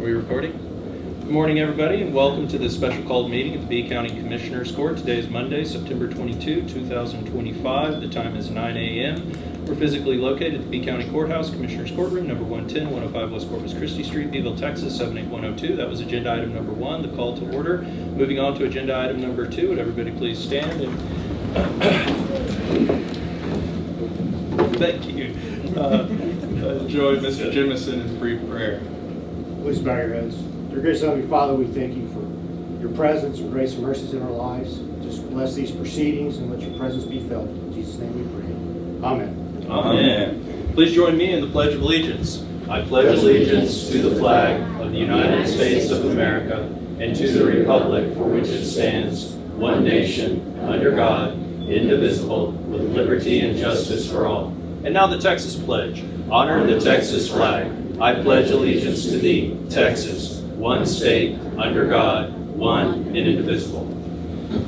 we recording? Good morning, everybody, and welcome to this special called meeting at the Bee County Commissioners Court. Today is Monday, September 22, 2025. The time is 9 a.m. We're physically located at the Bee County Courthouse, Commissioners Courtroom, number 110, 105 West Corpus Christi Street, Beeville, Texas, 78102. That was agenda item number 1, the call to order. Moving on to agenda item number 2, would everybody please stand and thank you. Join Mr. Jemison in brief prayer. Please bow your heads. Dear gracious Heavenly Father, we thank you for your presence and grace and mercies in our lives. Just bless these proceedings and let your presence be felt. In Jesus' name we pray. Amen. Amen. Please join me in the Pledge of Allegiance. I pledge allegiance to the flag of the United States of America and to the republic for which it stands, one nation, under God, indivisible, with liberty and justice for all. And now the Texas Pledge. Honor the Texas flag. I pledge allegiance to thee, Texas, one state, under God, one and indivisible.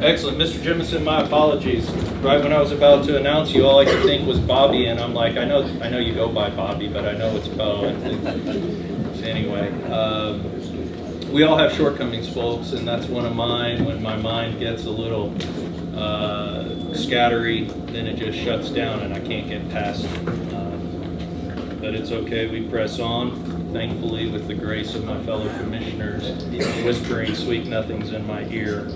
Excellent. Mr. Jemison, my apologies. Right when I was about to announce you, all I could think was Bobby, and I'm like, I know you go by Bobby, but I know it's Bo. Anyway, we all have shortcomings, folks, and that's one of mine. When my mind gets a little scattery, then it just shuts down and I can't get past it. But it's okay, we press on, thankfully, with the grace of my fellow commissioners, whispering sweet nothings in my ear.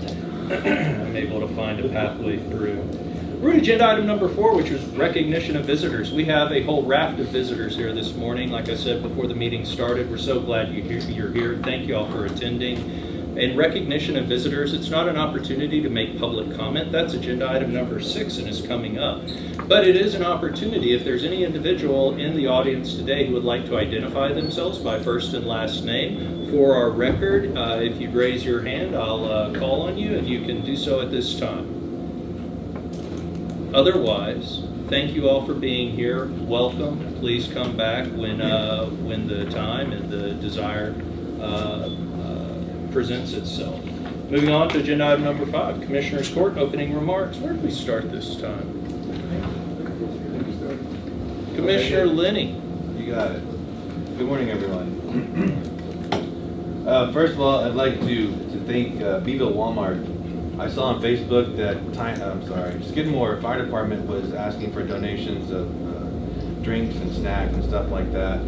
I'm able to find a pathway through. We're at agenda item number 4, which was recognition of visitors. We have a whole raft of visitors here this morning. Like I said before the meeting started, we're so glad you're here. Thank you all for attending. In recognition of visitors, it's not an opportunity to make public comment. That's agenda item number 6 and is coming up. But it is an opportunity if there's any individual in the audience today who would like to identify themselves by first and last name. For our record, if you raise your hand, I'll call on you and you can do so at this time. Otherwise, thank you all for being here. Welcome. Please come back when the time and the desire presents itself. Moving on to agenda item number 5, Commissioners Court opening remarks. Where did we start this time? Commissioner Linney. You got it. Good morning, everyone. First of all, I'd like to thank Beeville Walmart. I saw on Facebook that Skidmore Fire Department was asking for donations of drinks and snacks and stuff like that.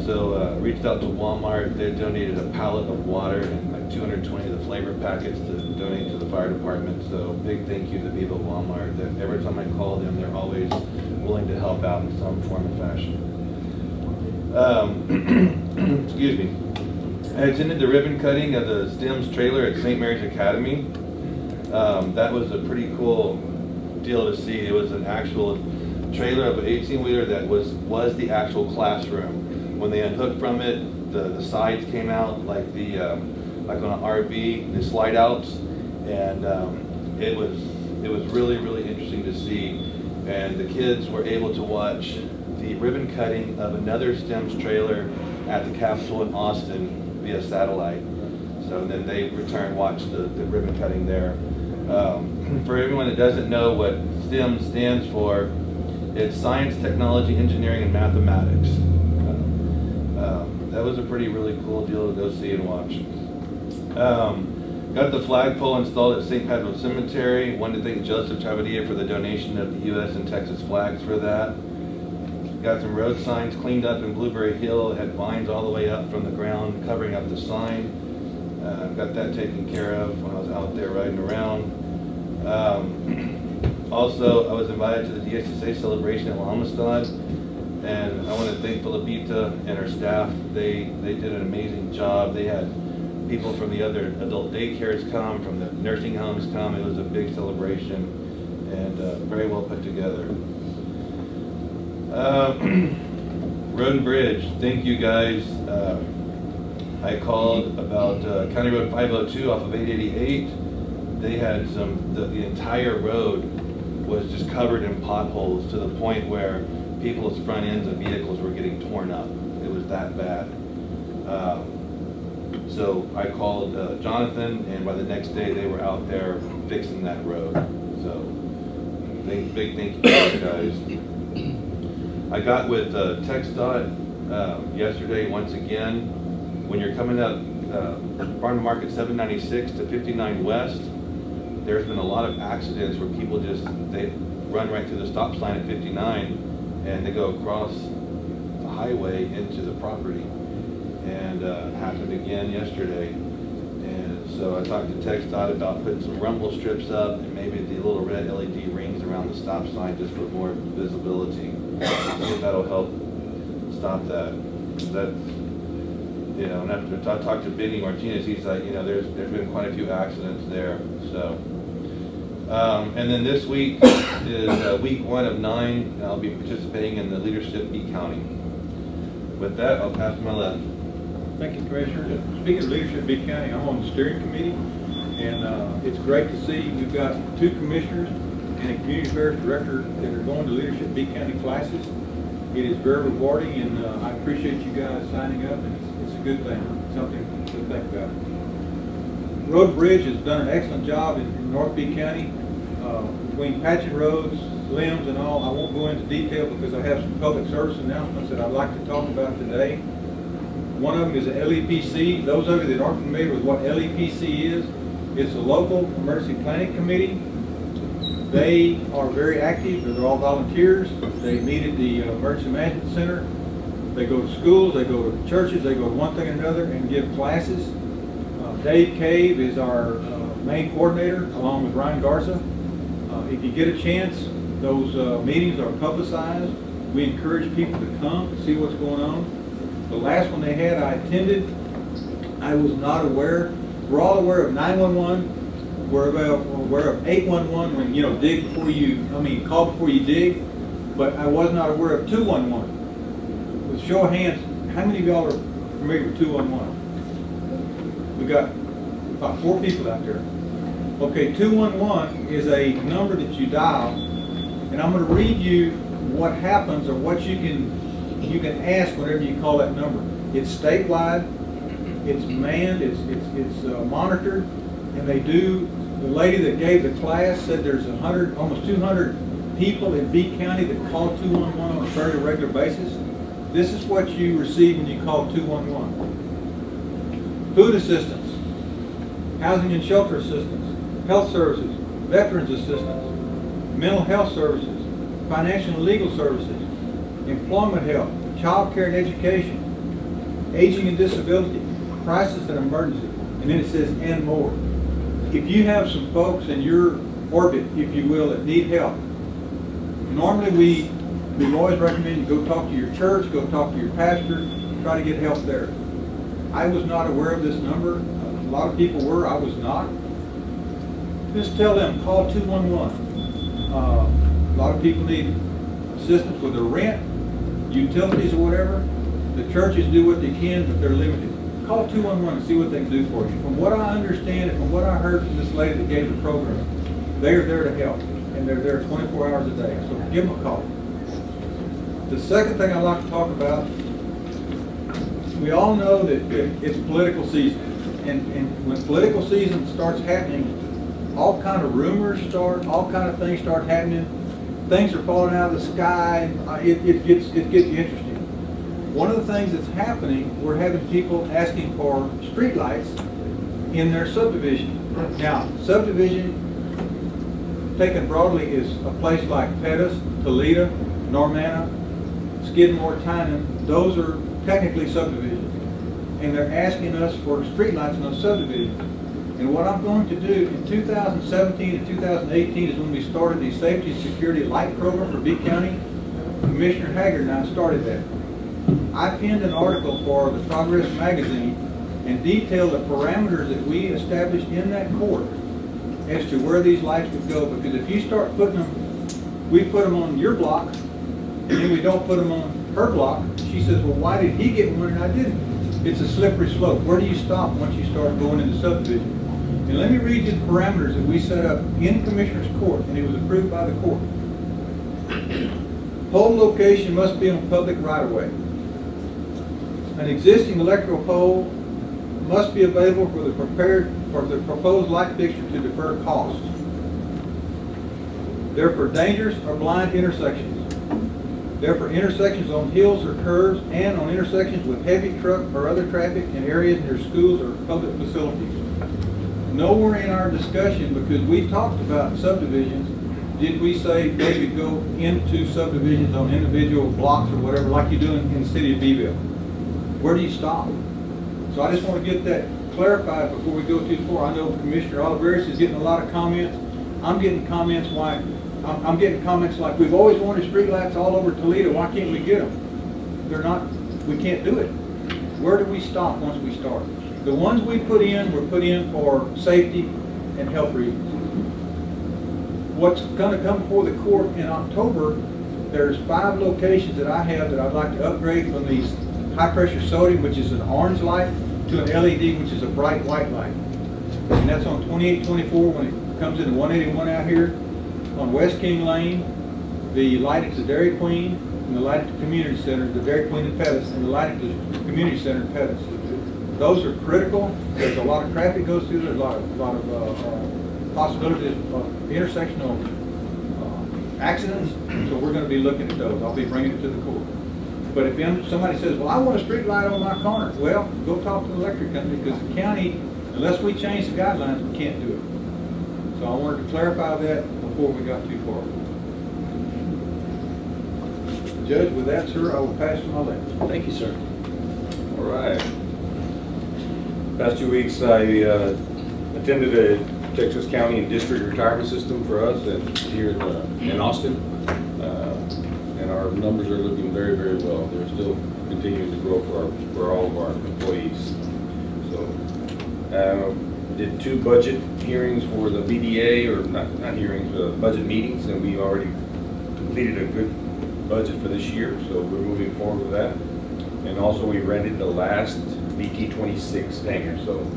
So reached out to Walmart. They donated a pallet of water and like 220 of the flavor packets to donate to the fire department. So big thank you to Beeville Walmart. That every time I call them, they're always willing to help out in some form or fashion. Excuse me. I attended the ribbon cutting of the STEMS trailer at St. Mary's Academy. That was a pretty cool deal to see. It was an actual trailer of an 18-wheeler that was the actual classroom. When they unhooked from it, the sides came out like like on an RV, the slide outs, and it was really, really interesting to see. And the kids were able to watch the ribbon cutting of another STEMS trailer at the Capitol in Austin via satellite. So then they returned, watched the ribbon cutting there. For everyone that doesn't know what STEM stands for, it's science, technology, engineering, and mathematics. That was a really cool deal to go see and watch. Got the flagpole installed at St. Patrick's Cemetery. Wanted to thank Joseph Travadia for the donation of the U.S. and Texas flags for that. Got some road signs cleaned up in Blueberry Hill. It had vines all the way up from the ground covering up the sign. Got that taken care of when I was out there riding around. Also, I was invited to the DSSA celebration at La Amistad, and I want to thank Filipita and her staff. They did an amazing job. They had people from the other adult daycares come, from the nursing homes come. It was a big celebration and very well put together. Road and Bridge, thank you guys. I called about County Road 502 off of 888. They had the entire road was just covered in potholes to the point where people's front ends of vehicles were getting torn up. It was that bad. So I called Jonathan, and by the next day they were out there fixing that road. So big thank you to you guys. I got with TxDOT yesterday once again when you're coming out Farm to Market 796 to 59 West, there's been a lot of accidents where people they run right through the stop sign at 59 and they go across the highway into the property. And happened again yesterday. And so I talked to TxDOT about putting some rumble strips up and maybe the little red LED rings around the stop sign just for more visibility. I think that'll help stop that. And after I talked to Benny Martinez, he's like, there's been quite a few accidents there. So, and then this week is week 1 of 9, and I'll be participating in the Leadership B County. With that, I'll pass to my left. Thank you, Commissioner. Speaking of Leadership B County, I'm on the steering committee, and it's great to see we've got 2 commissioners and a community affairs director that are going to Leadership B County classes. It is very rewarding, and I appreciate you guys signing up, and it's a good thing, something to think about. Road Bridge has done an excellent job in North B County, between patching roads, limbs, and all. I won't go into detail because I have some public service announcements that I'd like to talk about today. One of them is the LEPC. Those of you that aren't familiar with what LEPC is, it's a local emergency planning committee. They are very active. They're all volunteers. They meet at the emergency management center. They go to schools, they go to churches, they go to one thing and another and give classes. Dave Cave is our main coordinator along with Ryan Garza. If you get a chance, those meetings are publicized. We encourage people to come to see what's going on. The last one they had, I attended. I was not aware. We're all aware of 911. We're aware of 811 when, dig before call before you dig. But I was not aware of 211. With show of hands, how many of y'all are familiar with 211? We got about 4 people out there. Okay, 211 is a number that you dial, and I'm going to read you what happens or what you can ask whenever you call that number. It's statewide, it's manned, it's monitored, and they do. The lady that gave the class said there's almost 200 people in B County that call 211 on a fairly regular basis. This is what you receive when you call 211. Food assistance, housing and shelter assistance, health services, veterans assistance, mental health services, financial and legal services, employment help, child care and education, aging and disability, crisis and emergency, and then it says and more. If you have some folks in your orbit, if you will, that need help, normally we always recommend you go talk to your church, go talk to your pastor, try to get help there. I was not aware of this number. A lot of people were, I was not. Just tell them, call 211. A lot of people need assistance with their rent, utilities or whatever. The churches do what they can, but they're limited. Call 211 and see what they can do for you. From what I understand and from what I heard from this lady that gave the program, they are there to help, and they're there 24 hours a day. So give them a call. The second thing I'd like to talk about, we all know that it's political season, and when political season starts happening, all kind of rumors start, all kind of things start happening. Things are falling out of the sky. It gets interesting. One of the things that's happening, we're having people asking for streetlights in their subdivision. Now, subdivision, taken broadly, is a place like Pettus, Toledo, Normanna, Skidmore, Tynan. Those are technically subdivisions. And they're asking us for streetlights in those subdivisions. And what I'm going to do in 2017 and 2018 is when we started the Safety and Security Light Program for B County. Commissioner Haggard and I started that. I penned an article for the Progress magazine and detailed the parameters that we established in that court as to where these lights would go. Because if you start putting them, we put them on your block, and then we don't put them on her block. She says, well, why did he get one and I didn't? It's a slippery slope. Where do you stop once you start going into subdivision? And let me read you the parameters that we set up in Commissioner's Court, and it was approved by the court. Pole location must be on public right-of-way. An existing electrical pole must be available for the proposed light fixture to defer cost. Therefore, dangerous or blind intersections. They're for intersections on hills or curves and on intersections with heavy truck or other traffic in areas near schools or public facilities. Nowhere in our discussion, because we talked about subdivisions, did we say they could go into subdivisions on individual blocks or whatever, like you do in the city of Beeville. Where do you stop? So I just want to get that clarified before we go too far. I know Commissioner Oliveris is getting a lot of comments. I'm getting comments I'm getting comments like, we've always wanted streetlights all over Toledo, why can't we get them? They're not, we can't do it. Where do we stop once we start? The ones we put in, were put in for safety and health reasons. What's gonna come before the court in October, there's 5 locations that I have that I'd like to upgrade from these high pressure sodium, which is an orange light, to an LED, which is a bright white light. And that's on 2824 when it comes into 181 out here. On West King Lane, the light at the Dairy Queen, and the light at the Community Center, the Dairy Queen and Pettis, and the light at the Community Center and Pettis. Those are critical. There's a lot of traffic goes through. There's a lot of possibilities of intersectional accidents. So we're going to be looking at those. I'll be bringing it to the court. But if somebody says, well, I want a street light on my corner, well, go talk to the electric company, because the county, unless we change the guidelines, we can't do it. So I wanted to clarify that before we got too far. Judge, with that, sir, I will pass to my left. Thank you, sir. All right. Past 2 weeks, I attended a Texas County and District Retirement System for us here in Austin. And our numbers are looking very, very well. They're still continuing to grow for all of our employees. So, did 2 budget hearings for the BDA, or not hearings, budget meetings, and we already completed a good budget for this year, so we're moving forward with that. And also we rented the last BT-26 hangar, so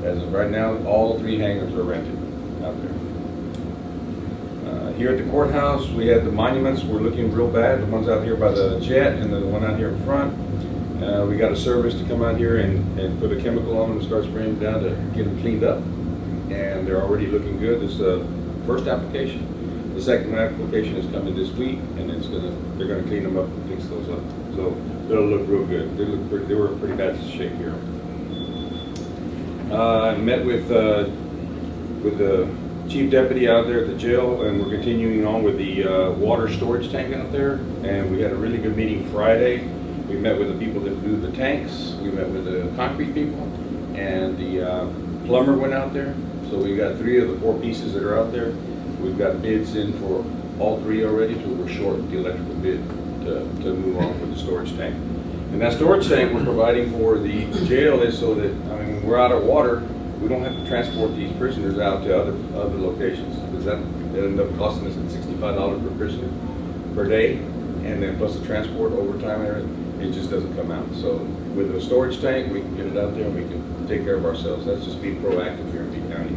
as of right now, all 3 hangars are rented out there. Here at the courthouse, we had the monuments were looking real bad, the ones out here by the jet and the one out here in front. We got a service to come out here and put a chemical on them and start spraying them down to get them cleaned up. And they're already looking good. This is the first application. The second application is coming this week, and they're gonna clean them up and fix those up. So they'll look real good. They were in pretty bad shape here. I met with the chief deputy out there at the jail, and we're continuing on with the water storage tank out there. And we had a really good meeting Friday. We met with the people that do the tanks. We met with the concrete people, and the plumber went out there. So we got 3 of the 4 pieces that are out there. We've got bids in for all 3 already, so we're short the electrical bid to move on with the storage tank. And that storage tank we're providing for the jail is so that, I mean, when we're out of water, we don't have to transport these prisoners out to other locations, because that ended up costing us $65 per prisoner per day, and then plus the transport, overtime, and everything. It just doesn't come out. So with a storage tank, we can get it out there and we can take care of ourselves. That's just being proactive here in Beeville County.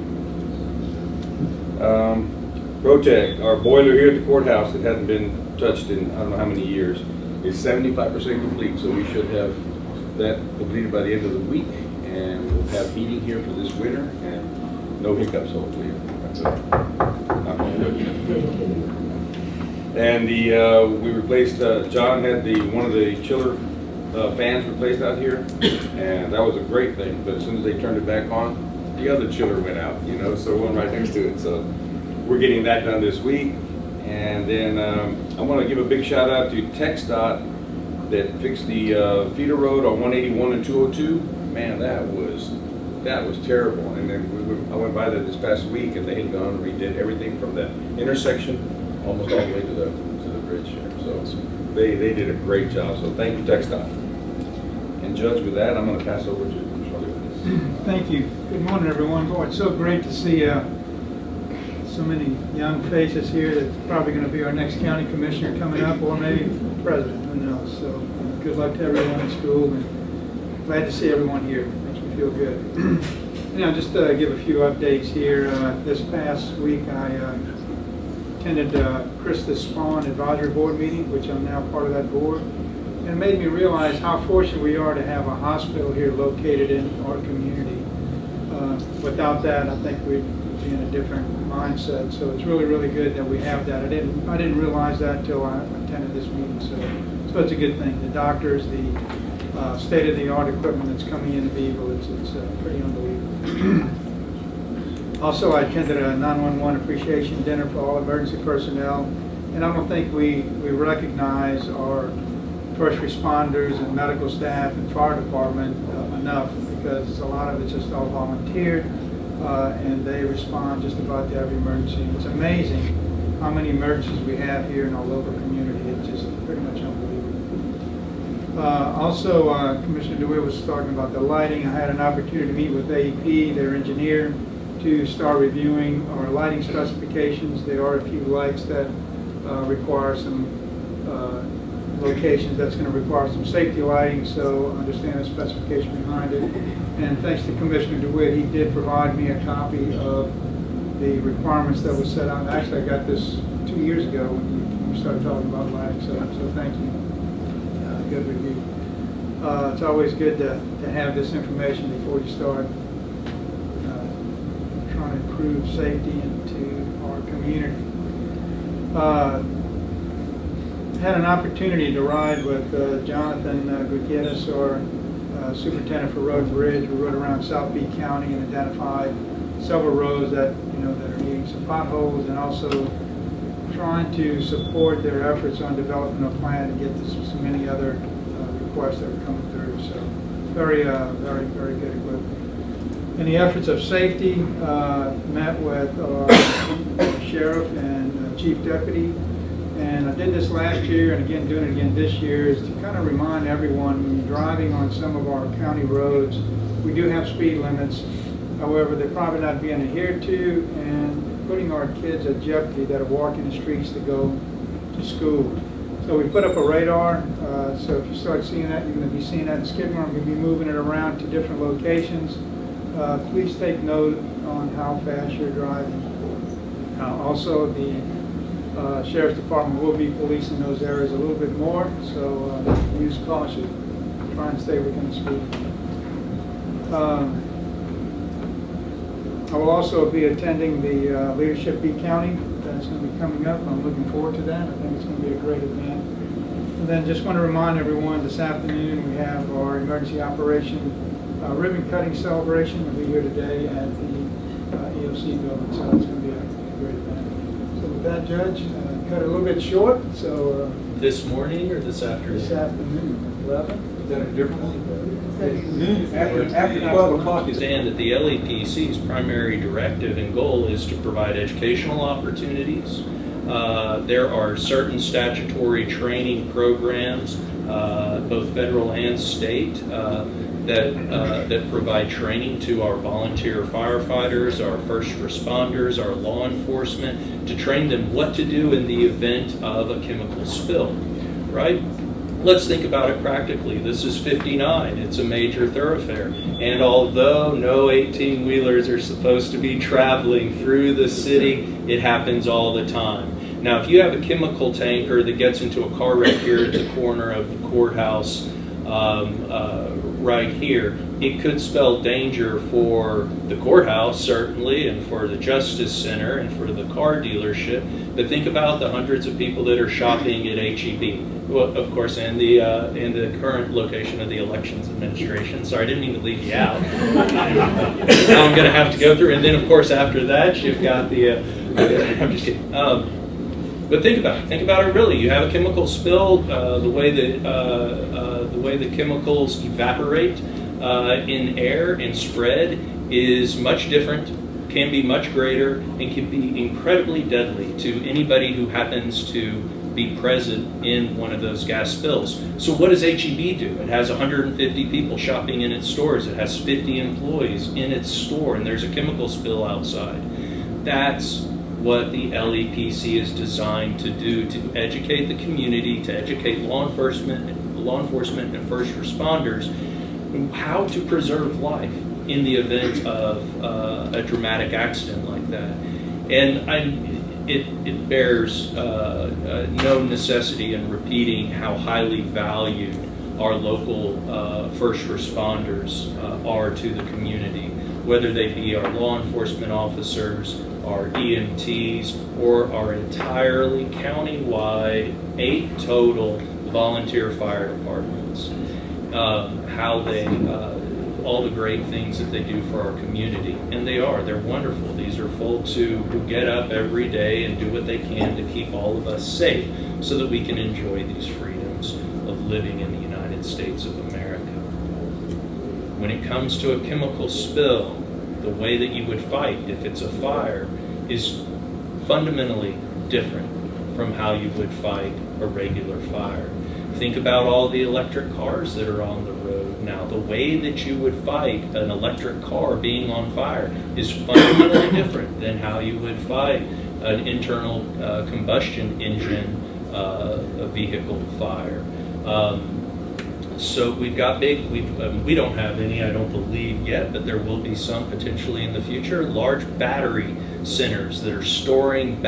Protect, our boiler here at the courthouse that hadn't been touched in I don't know how many years, is 75% complete. So we should have that completed by the end of the week, and we'll have heating here for this winter and no hiccups hopefully. That's And we replaced, John had one of the chiller fans replaced out here, and that was a great thing. But as soon as they turned it back on, the other chiller went out, so one right next to it. So we're getting that done this week. And then I want to give a big shout out to TxDOT that fixed the feeder road on 181 and 202. Man, that was terrible. And then I went by there this past week, and they had gone and redid everything from the intersection almost all the way to the bridge here. So they did a great job. So thank you, TxDOT. And Judge, with that, I'm going to pass over to Charlie. Thank you. Good morning, everyone. Boy, it's so great to see so many young faces here. That's probably going to be our next county commissioner coming up, or maybe president. Who knows? So good luck to everyone in school, and glad to see everyone here. Makes me feel good. Just give a few updates here. This past week, I attended Chris the Spawn Advisory Board meeting, which I'm now part of that board. And it made me realize how fortunate we are to have a hospital here located in our community. Without that, I think we'd be in a different mindset. So it's really, really good that we have that. I didn't realize that until I attended this meeting. So it's a good thing. The doctors, the state-of-the-art equipment that's coming into Beeville, it's pretty unbelievable. Also, I attended a 911 appreciation dinner for all emergency personnel, and I don't think we recognize our first responders and medical staff and fire department enough, because a lot of it's just all volunteered, and they respond just about to every emergency. It's amazing how many emergencies we have here in our local community. It's just pretty much unbelievable. Also, Commissioner DeWitt was talking about the lighting. I had an opportunity to meet with AEP, their engineer, to start reviewing our lighting specifications. There are a few lights that require some locations that's going to require some safety lighting, so understand the specification behind it. And thanks to Commissioner DeWitt, he did provide me a copy of the requirements that was set out. Actually, I got this 2 years ago when we started talking about lighting, so thank you. Good review. It's always good to have this information before you start trying to improve safety into our community. Had an opportunity to ride with Jonathan Gutierrez, our superintendent for Road and Bridge. We rode around South Beach County and identified several roads that that are needing some potholes, and also trying to support their efforts on developing a plan to get to so many other requests that are coming through. So very good equipment. In the efforts of safety, met with our sheriff and chief deputy. And I did this last year, and again doing it again this year, is to kind of remind everyone when you're driving on some of our county roads, we do have speed limits. However, they're probably not being adhered to, and putting our kids at jeopardy that are walking the streets to go to school. So we put up a radar, so if you start seeing that, you're going to be seeing that in Skidmore. I'm going to be moving it around to different locations. Please take note on how fast you're driving. Also, the Sheriff's Department will be policing those areas a little bit more, so use caution. Try and stay within the speed. I will also be attending the Leadership B County. That's going to be coming up. I'm looking forward to that. I think it's going to be a great event. And then just want to remind everyone, this afternoon we have our emergency operation ribbon cutting celebration. We'll be here today at the EOC building, so it's going to be a great event. So with that, Judge, cut it a little bit short. So This morning or this afternoon? this afternoon, 11. Is that a different one? Noon, after 12 o'clock is Understand that the LEPC's primary directive and goal is to provide educational opportunities. There are certain statutory training programs, both federal and state, that provide training to our volunteer firefighters, our first responders, our law enforcement, to train them what to do in the event of a chemical spill, right? Let's think about it practically. This is 59. It's a major thoroughfare. And although no 18-wheelers are supposed to be traveling through the city, it happens all the time. Now, if you have a chemical tanker that gets into a car wreck here at the corner of the courthouse right here, it could spell danger for the courthouse, certainly, and for the Justice Center, and for the car dealership. But think about the hundreds of people that are shopping at HEB. Well, of course, and the current location of the Elections Administration. Sorry, I didn't mean to leave you out. Now I'm going to have to go through, and then of course after that you've got the. I'm just kidding. But think about it. Think about it really. You have a chemical spill. The way the chemicals evaporate in air and spread is much different, can be much greater, and can be incredibly deadly to anybody who happens to be present in one of those gas spills. So what does HEB do? It has 150 people shopping in its stores. It has 50 employees in its store, and there's a chemical spill outside. That's what the LEPC is designed to do, to educate the community, to educate law enforcement and first responders how to preserve life in the event of a dramatic accident like that. And it bears no necessity in repeating how highly valued our local first responders are to the community, whether they be our law enforcement officers, our EMTs, or our entirely county-wide 8 total volunteer fire departments. How they, all the great things that they do for our community. And they're wonderful. These are folks who get up every day and do what they can to keep all of us safe so that we can enjoy these freedoms of living in the United States of America. When it comes to a chemical spill, the way that you would fight if it's a fire is fundamentally different from how you would fight a regular fire. Think about all the electric cars that are on the road now. The way that you would fight an electric car being on fire is fundamentally different than how you would fight an internal combustion engine vehicle fire. So we've got we don't have any, I don't believe yet, but there will be some potentially in the future, large battery centers that are storing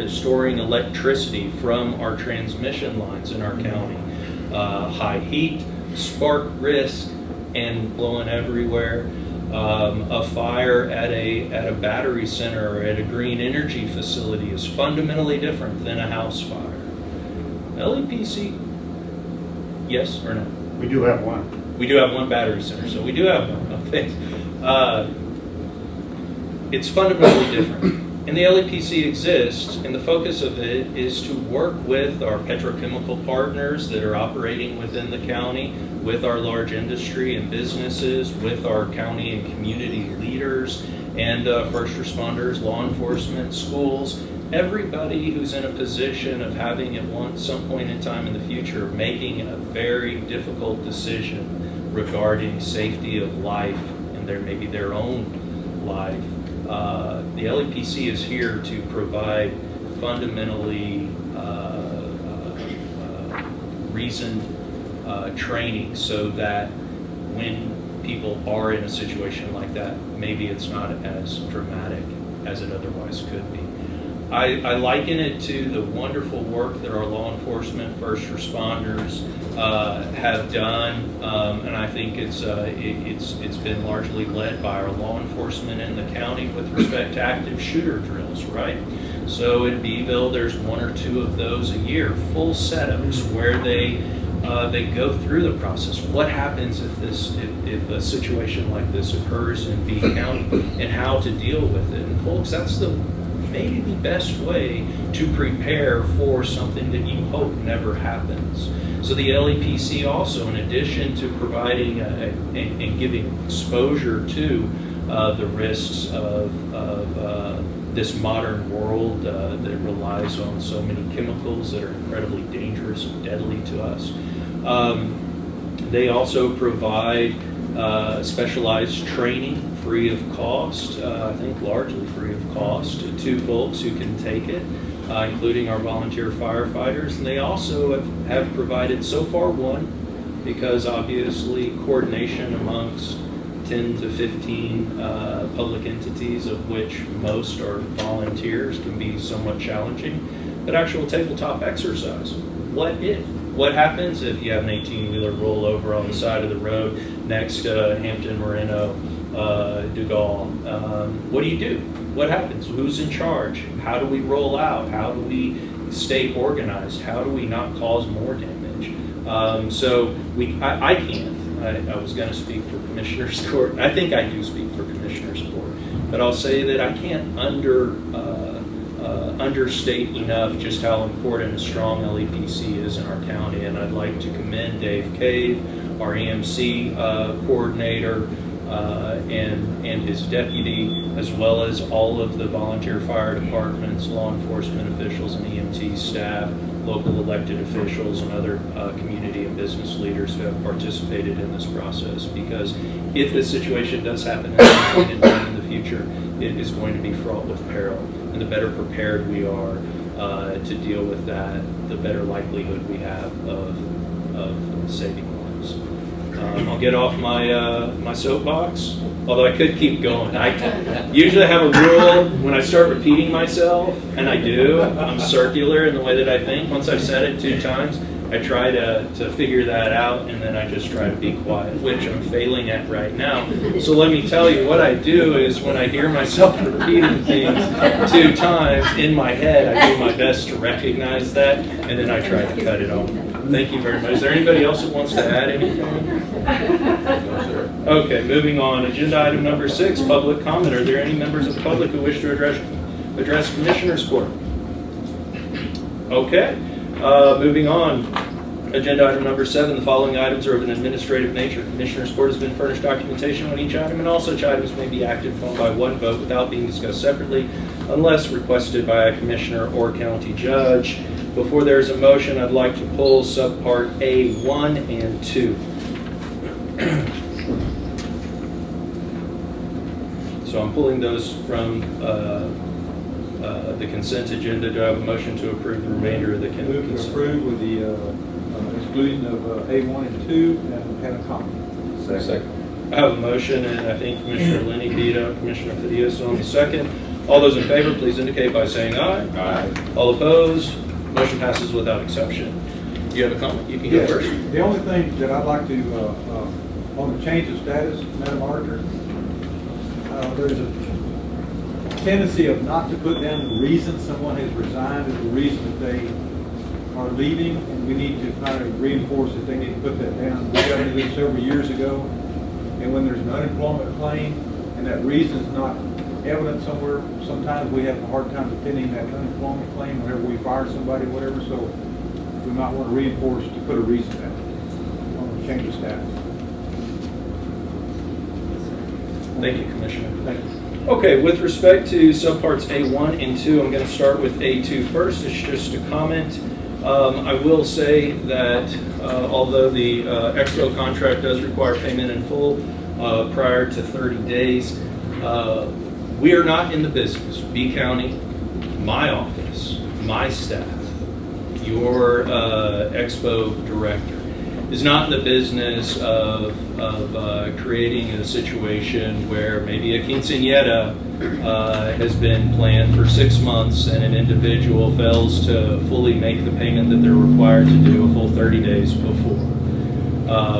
storing electricity from our transmission lines in our county. High heat, spark risk, and blowing everywhere. A fire at a battery center or at a green energy facility is fundamentally different than a house fire. LEPC, yes or no? We do have one. We do have one battery center, so we do have one. Okay. It's fundamentally different. And the LEPC exists, and the focus of it is to work with our petrochemical partners that are operating within the county, with our large industry and businesses, with our county and community leaders, and first responders, law enforcement, schools, everybody who's in a position of having at some point in time in the future making a very difficult decision regarding safety of life and maybe their own life. The LEPC is here to provide fundamentally reasoned training so that when people are in a situation like that, maybe it's not as dramatic as it otherwise could be. I liken it to the wonderful work that our law enforcement first responders have done, and I think it's been largely led by our law enforcement in the county with respect to active shooter drills, right? So in Beeville, there's 1 or 2 of those a year, full setups where they go through the process. What happens if a situation like this occurs in B County, and how to deal with it? And folks, that's maybe the best way to prepare for something that you hope never happens. So the LEPC also, in addition to providing and giving exposure to the risks of this modern world that relies on so many chemicals that are incredibly dangerous and deadly to us, they also provide specialized training free of cost, I think largely free of cost, to folks who can take it, including our volunteer firefighters. And they also have provided, so far one, because obviously coordination amongst 10 to 15 public entities, of which most are volunteers, can be somewhat challenging, but actual tabletop exercise. What happens if you have an 18-wheeler roll over on the side of the road next to Hampton, Moreno, Dugal? What do you do? What happens? Who's in charge? How do we roll out? How do we stay organized? How do we not cause more damage? I can't. I was going to speak for Commissioner's Court. I think I do speak for Commissioner's Court, but I'll say that I can't understate enough just how important a strong LEPC is in our county. And I'd like to commend Dave Cave, our EMC coordinator, and his deputy, as well as all of the volunteer fire departments, law enforcement officials, and EMT staff, local elected officials, and other community and business leaders who have participated in this process. Because if this situation does happen at some point in time in the future, it is going to be fraught with peril. And the better prepared we are to deal with that, the better likelihood we have of saving lives. I'll get off my soapbox, although I could keep going. I usually have a rule when I start repeating myself, and I do. I'm circular in the way that I think. Once I've said it 2 times, I try to figure that out, and then I just try to be quiet, which I'm failing at right now. So let me tell you, what I do is when I hear myself repeating things 2 times in my head, I do my best to recognize that, and then I try to cut it off. Thank you very much. Is there anybody else that wants to add anything? Okay, moving on. Agenda item number 6, public comment. Are there any members of the public who wish to address Commissioner's Court? Okay, moving on. Agenda item number 7, the following items are of an administrative nature. Commissioner's Court has been furnished documentation on each item, and all such items may be acted upon by one vote without being discussed separately unless requested by a commissioner or county judge. Before there is a motion, I'd like to pull subpart A1 and 2. So I'm pulling those from the consent agenda. Do I have a motion to approve the remainder of the consent? Move to approve with the exclusion of A1 and 2 and have a comment. Second. I have a motion, and I think Commissioner Lenny beat up Commissioner Fidias on the second. All those in favor, please indicate by saying aye. Aye. All opposed? Motion passes without exception. Do you have a comment? You can go Yes. first. The only thing that I'd like to, on the change of status, Madam Auditor, there's a tendency of not to put down the reason someone has resigned as the reason that they are leaving, and we need to kind of reinforce that they need to put that down. We got into this several years ago, and when there's an unemployment claim and that reason is not evident somewhere, sometimes we have a hard time defending that unemployment claim whenever we fire somebody, whatever, so we might want to reinforce to put a reason down on the change of status. Thank you, Commissioner. Thank you. Okay, with respect to subparts A1 and 2, I'm going to start with A2 first. It's just a comment. I will say that although the Expo contract does require payment in full prior to 30 days, we are not in the business. B County, my office, my staff, your Expo director is not in the business of creating a situation where maybe a quinceañera has been planned for 6 months and an individual fails to fully make the payment that they're required to do a full 30 days before.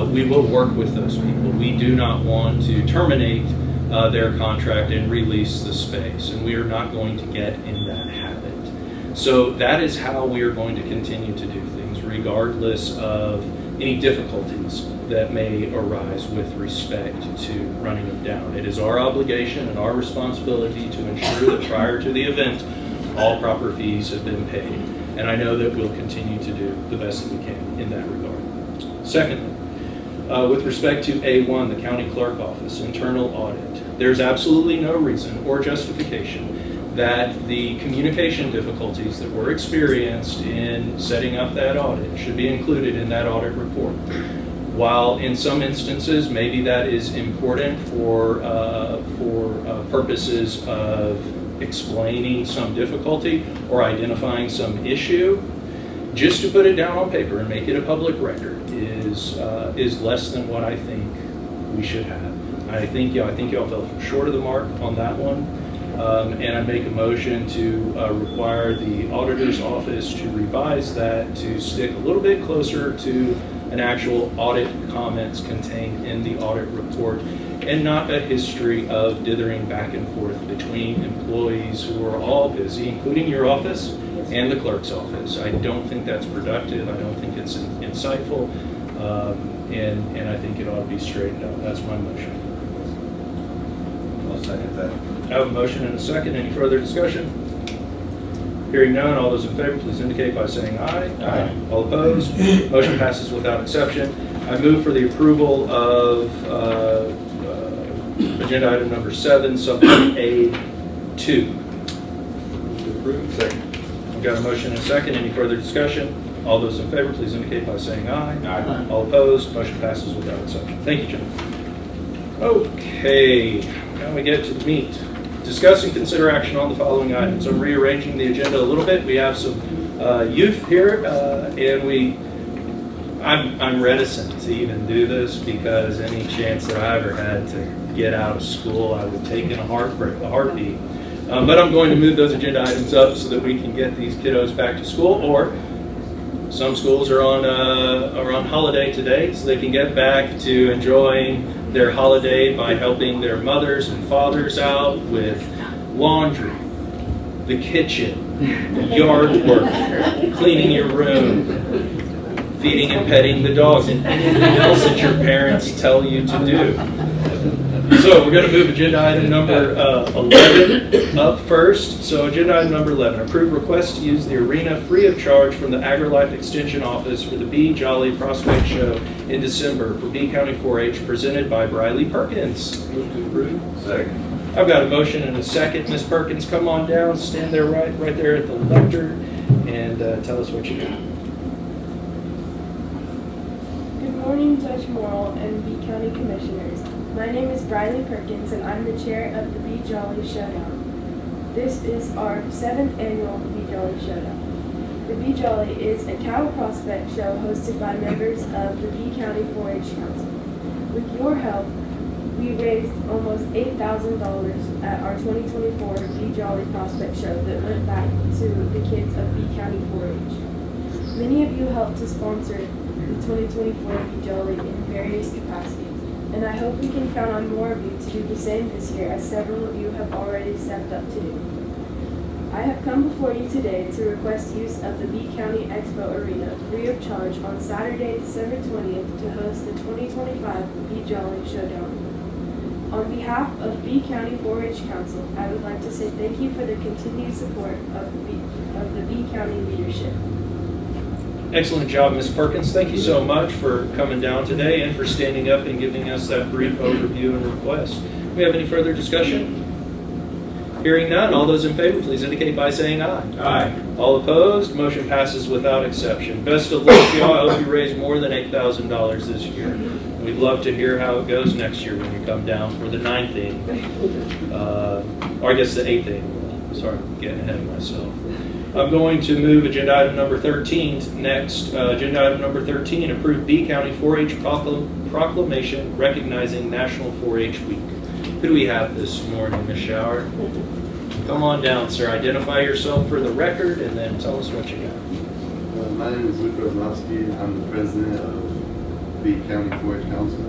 We will work with those people. We do not want to terminate their contract and release the space, and we are not going to get in that habit. So that is how we are going to continue to do things, regardless of any difficulties that may arise with respect to running them down. It is our obligation and our responsibility to ensure that prior to the event, all proper fees have been paid. And I know that we'll continue to do the best that we can in that regard. Secondly, with respect to A1, the County Clerk Office, internal audit, there's absolutely no reason or justification that the communication difficulties that were experienced in setting up that audit should be included in that audit report. While in some instances, maybe that is important for purposes of explaining some difficulty or identifying some issue, just to put it down on paper and make it a public record is less than what I think we should have. I think y'all fell short of the mark on that one. And I make a motion to require the auditor's office to revise that to stick a little bit closer to an actual audit comments contained in the audit report and not a history of dithering back and forth between employees who are all busy, including your office and the clerk's office. I don't think that's productive. I don't think it's insightful. And I think it ought to be straightened out. That's my motion. I'll second that. I have a motion and a second. Any further discussion? Hearing none, all those in favor, please indicate by saying aye. Aye. All opposed? Motion passes without exception. I move for the approval of agenda item number 7, subpart A2. Move to approve. Second. I've got a motion and a second. Any further discussion? All those in favor, please indicate by saying aye. Aye. All opposed? Motion passes without exception. Thank you, gentlemen. Okay, now we get to the meat. Discuss and consider action on the following items. I'm rearranging the agenda a little bit. We have some youth here, and I'm reticent to even do this because any chance that I ever had to get out of school, I would take in a heartbeat. But I'm going to move those agenda items up so that we can get these kiddos back to school, or Some schools are on holiday today, so they can get back to enjoying their holiday by helping their mothers and fathers out with laundry, the kitchen, yard work, cleaning your room, feeding and petting the dogs, and anything else that your parents tell you to do. So we're going to move agenda item number 11 up first. So agenda item number 11, approve request to use the arena free of charge from the AgriLife Extension Office for the Bee Jolly Prospect Show in December for Bee County 4-H presented by Briley Perkins. Move to approve. Second. I've got a motion and a second. Ms. Perkins, come on down, stand there right there at the lectern, and tell us what you got. Good morning, Judge Morrill and Bee County Commissioners. My name is Briley Perkins, and I'm the chair of the Bee Jolly Showdown. This is our 7th annual Bee Jolly Showdown. The Bee Jolly is a cattle prospect show hosted by members of the Bee County 4-H Council. With your help, we raised almost $8,000 at our 2024 Bee Jolly Prospect Show that went back to the kids of Bee County 4-H. Many of you helped to sponsor the 2024 Bee Jolly in various capacities, and I hope we can count on more of you to do the same this year, as several of you have already stepped up to do. I have come before you today to request use of the Bee County Expo Arena free of charge on Saturday, December 20th to host the 2025 Bee Jolly Showdown. On behalf of Bee County 4-H Council, I would like to say thank you for the continued support of the Bee County leadership. Excellent job, Ms. Perkins. Thank you so much for coming down today and for standing up and giving us that brief overview and request. Do we have any further discussion? Hearing none, all those in favor, please indicate by saying aye. Aye. All opposed, motion passes without exception. Best of luck to y'all. I hope you raise more than $8,000 this year. We'd love to hear how it goes next year when you come down for the 9th annual, or I guess the 8th annual. Sorry, I'm getting ahead of myself. I'm going to move agenda item number 13 next. Agenda item number 13, approve Bee County 4-H proclamation recognizing National 4-H Week. Who do we have this morning, Ms. Shower? Come on down, sir. Identify yourself for the record and then tell us what you got. My name is Luke Rosnowski. I'm the president of Bee County 4-H Council.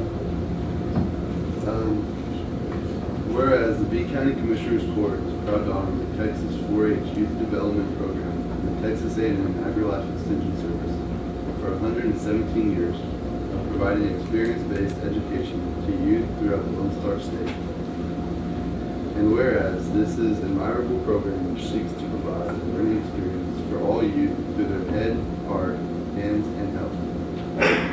Whereas the Bee County Commissioners Court is proud to honor the Texas 4-H Youth Development Program and the Texas A&M AgriLife Extension Service for 117 years of providing experience-based education to youth throughout the Lone Star State. And whereas this is an admirable program which seeks to provide a learning experience for all youth through their head, heart, hands, and health.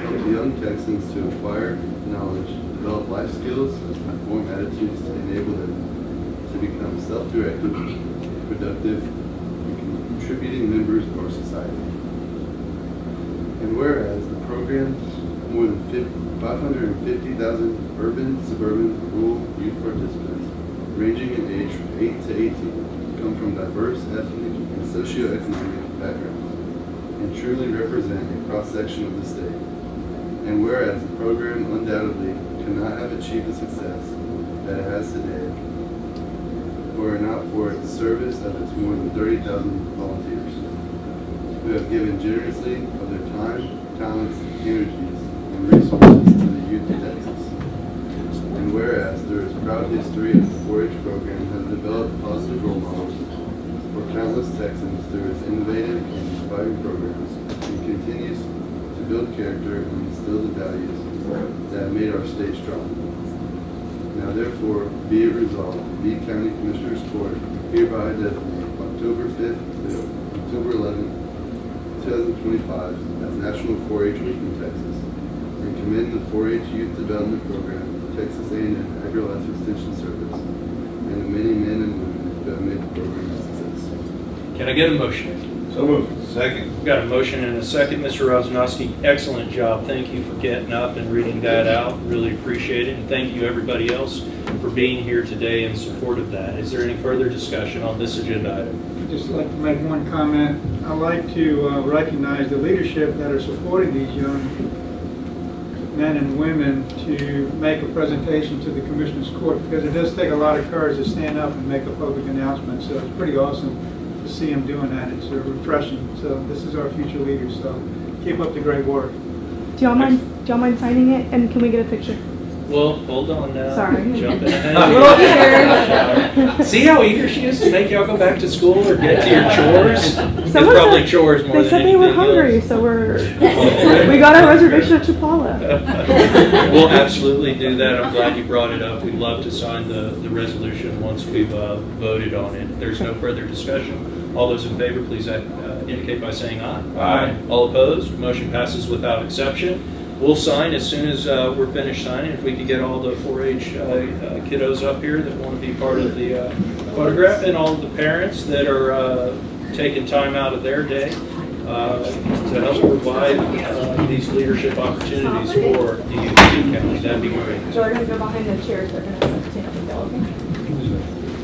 Help the young Texans to acquire knowledge, develop life skills, and form attitudes to enable them to become self-directed, productive, and contributing members of our society. And whereas the program, more than 550,000 urban, suburban, rural youth participants, ranging in age from 8 to 18, come from diverse ethnic and socioeconomic backgrounds, and truly represent a cross-section of the state. And whereas the program undoubtedly cannot have achieved the success that it has today, were it not for its service of its more than 30,000 volunteers, who have given generously of their time, talents, energies, and resources to the youth of Texas. And whereas there is proud history of the 4-H program has developed positive role models for countless Texans through its innovative and inspiring programs, and continues to build character and instill the values that have made our state strong. Now therefore, be it resolved, the Bee County Commissioners Court hereby designate October 5th to October 11th, 2025 as National 4-H Week in Texas, and commend the 4-H Youth Development Program, Texas A&M AgriLife Extension Service, and the many men and women who have made the program a success. Can I get a motion? So moved. Second. We've got a motion and a second. Mr. Rosnowski, excellent job. Thank you for getting up and reading that out. Really appreciate it. And thank you, everybody else, for being here today in support of that. Is there any further discussion on this agenda item? I'd just like to make one comment. I'd like to recognize the leadership that are supporting these young men and women to make a presentation to the Commissioners Court, because it does take a lot of courage to stand up and make a public announcement. So it's pretty awesome to see them doing that. It's refreshing. So this is our future leaders. So keep up the great work. Do y'all mind signing it? And can we get a picture? Well, hold on now. Sorry. Jumping A little ahead. See how eager she is to make y'all go back to school or get to your chores? It's Someone probably said- chores more They than said they were anything hungry, else. so we got our reservation at Chapala. We'll absolutely do that. I'm glad you brought it up. We'd love to sign the resolution once we've voted on it. There's no further discussion. All those in favor, please indicate by saying aye. Aye. All opposed? Motion passes without exception. We'll sign as soon as we're finished signing. If we could get all the 4-H kiddos up here that want to be part of the photograph, and all the parents that are taking time out of their day to help provide these leadership opportunities for the county. That'd be great. So we're gonna go behind the chairs. They're gonna set the table, okay?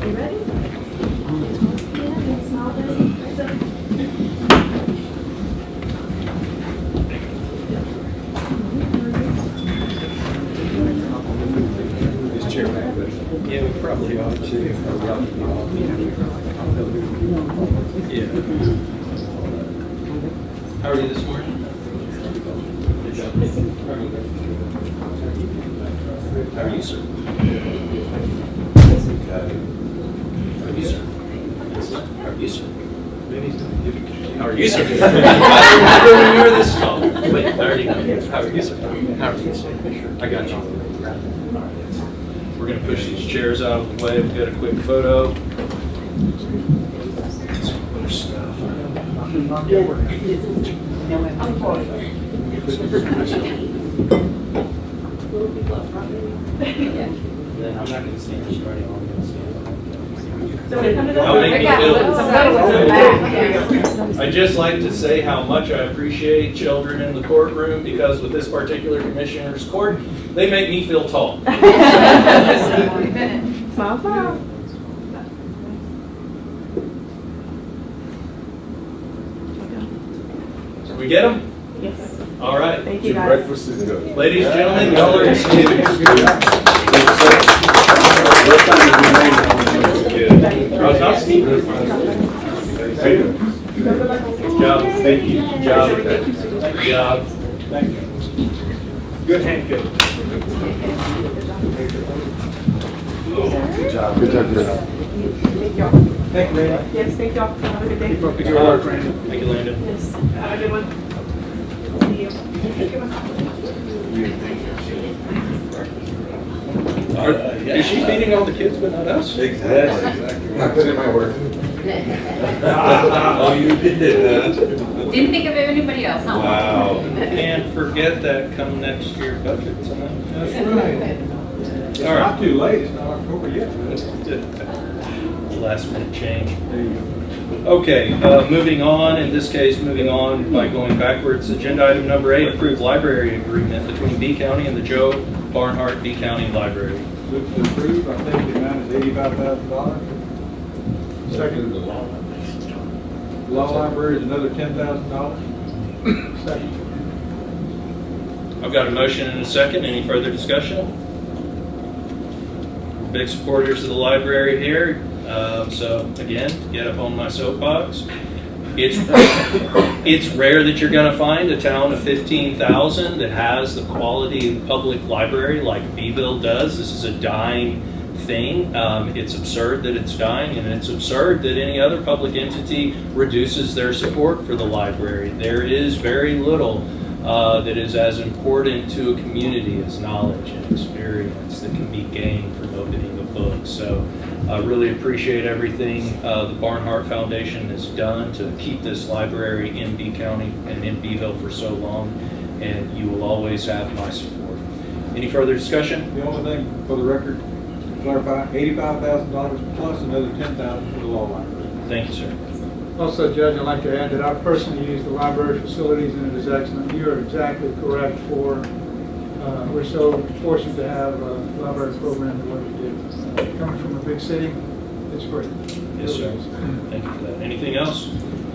You ready? Yeah, smile, baby. Right up. Yeah, we probably ought to. Yeah. How are you this morning? Good job. How are you, sir? How are you, sir? How are you, sir? How are you, sir? I remember when you were this tall. Wait, how are you? How are you, sir? How are you, sir? I got you. We're going to push these chairs out of the way. We've got a quick photo. Some other stuff. Then I'm not going to stand just right on. I'm going to stand. I'll make me feel. I'd just like to say how much I appreciate children in the courtroom, because with this particular commissioner's court, they make me feel tall. Smile, smile. We get them? Yes. All right. Thank you, guys. Breakfast is good. Ladies and gentlemen, y'all are excused. I was not speaking. Good job. Thank you. Good job. Good job. Thank you. Good handshake. Good job. Good job. Good job. Thank y'all. Thank you, Randy. Yes, thank y'all. Have a good day. Keep up the good work, Randy. Thank you, Landon. Yes. Have a good one. See you. Is she feeding all the kids but not us? Exactly. I put in my work. Oh, you did that. Didn't think of anybody else, huh? Wow. And forget that come next year budget. That's right. It's All right. not too late, it's not October yet. Last minute change. There you go. Okay, moving on, in this case, moving on by going backwards. Agenda item number 8, approved library agreement between B County and the Joe Barnhart B County Library. Move to approve, I think the amount is $85,000. Second. Law library is another $10,000. Second. I've got a motion and a second. Any further discussion? Big supporters of the library here. So again, to get up on my soapbox, it's rare that you're going to find a town of 15,000 that has the quality of public library like Beeville does. This is a dying thing. It's absurd that it's dying, and it's absurd that any other public entity reduces their support for the library. There is very little that is as important to a community as knowledge and experience that can be gained from opening a book. So I really appreciate everything the Barnhart Foundation has done to keep this library in B County and in Beeville for so long, and you will always have my support. Any further discussion? The only thing for the record, to clarify, $85,000 plus another $10,000 for the law library. Thank you, sir. Also, Judge, I'd like to add that I personally use the library facilities, and it is excellent. You are exactly correct we're so fortunate to have a library program the way we do. Coming from a big city, it's great. Yes, sir. Thank you for that. Anything else?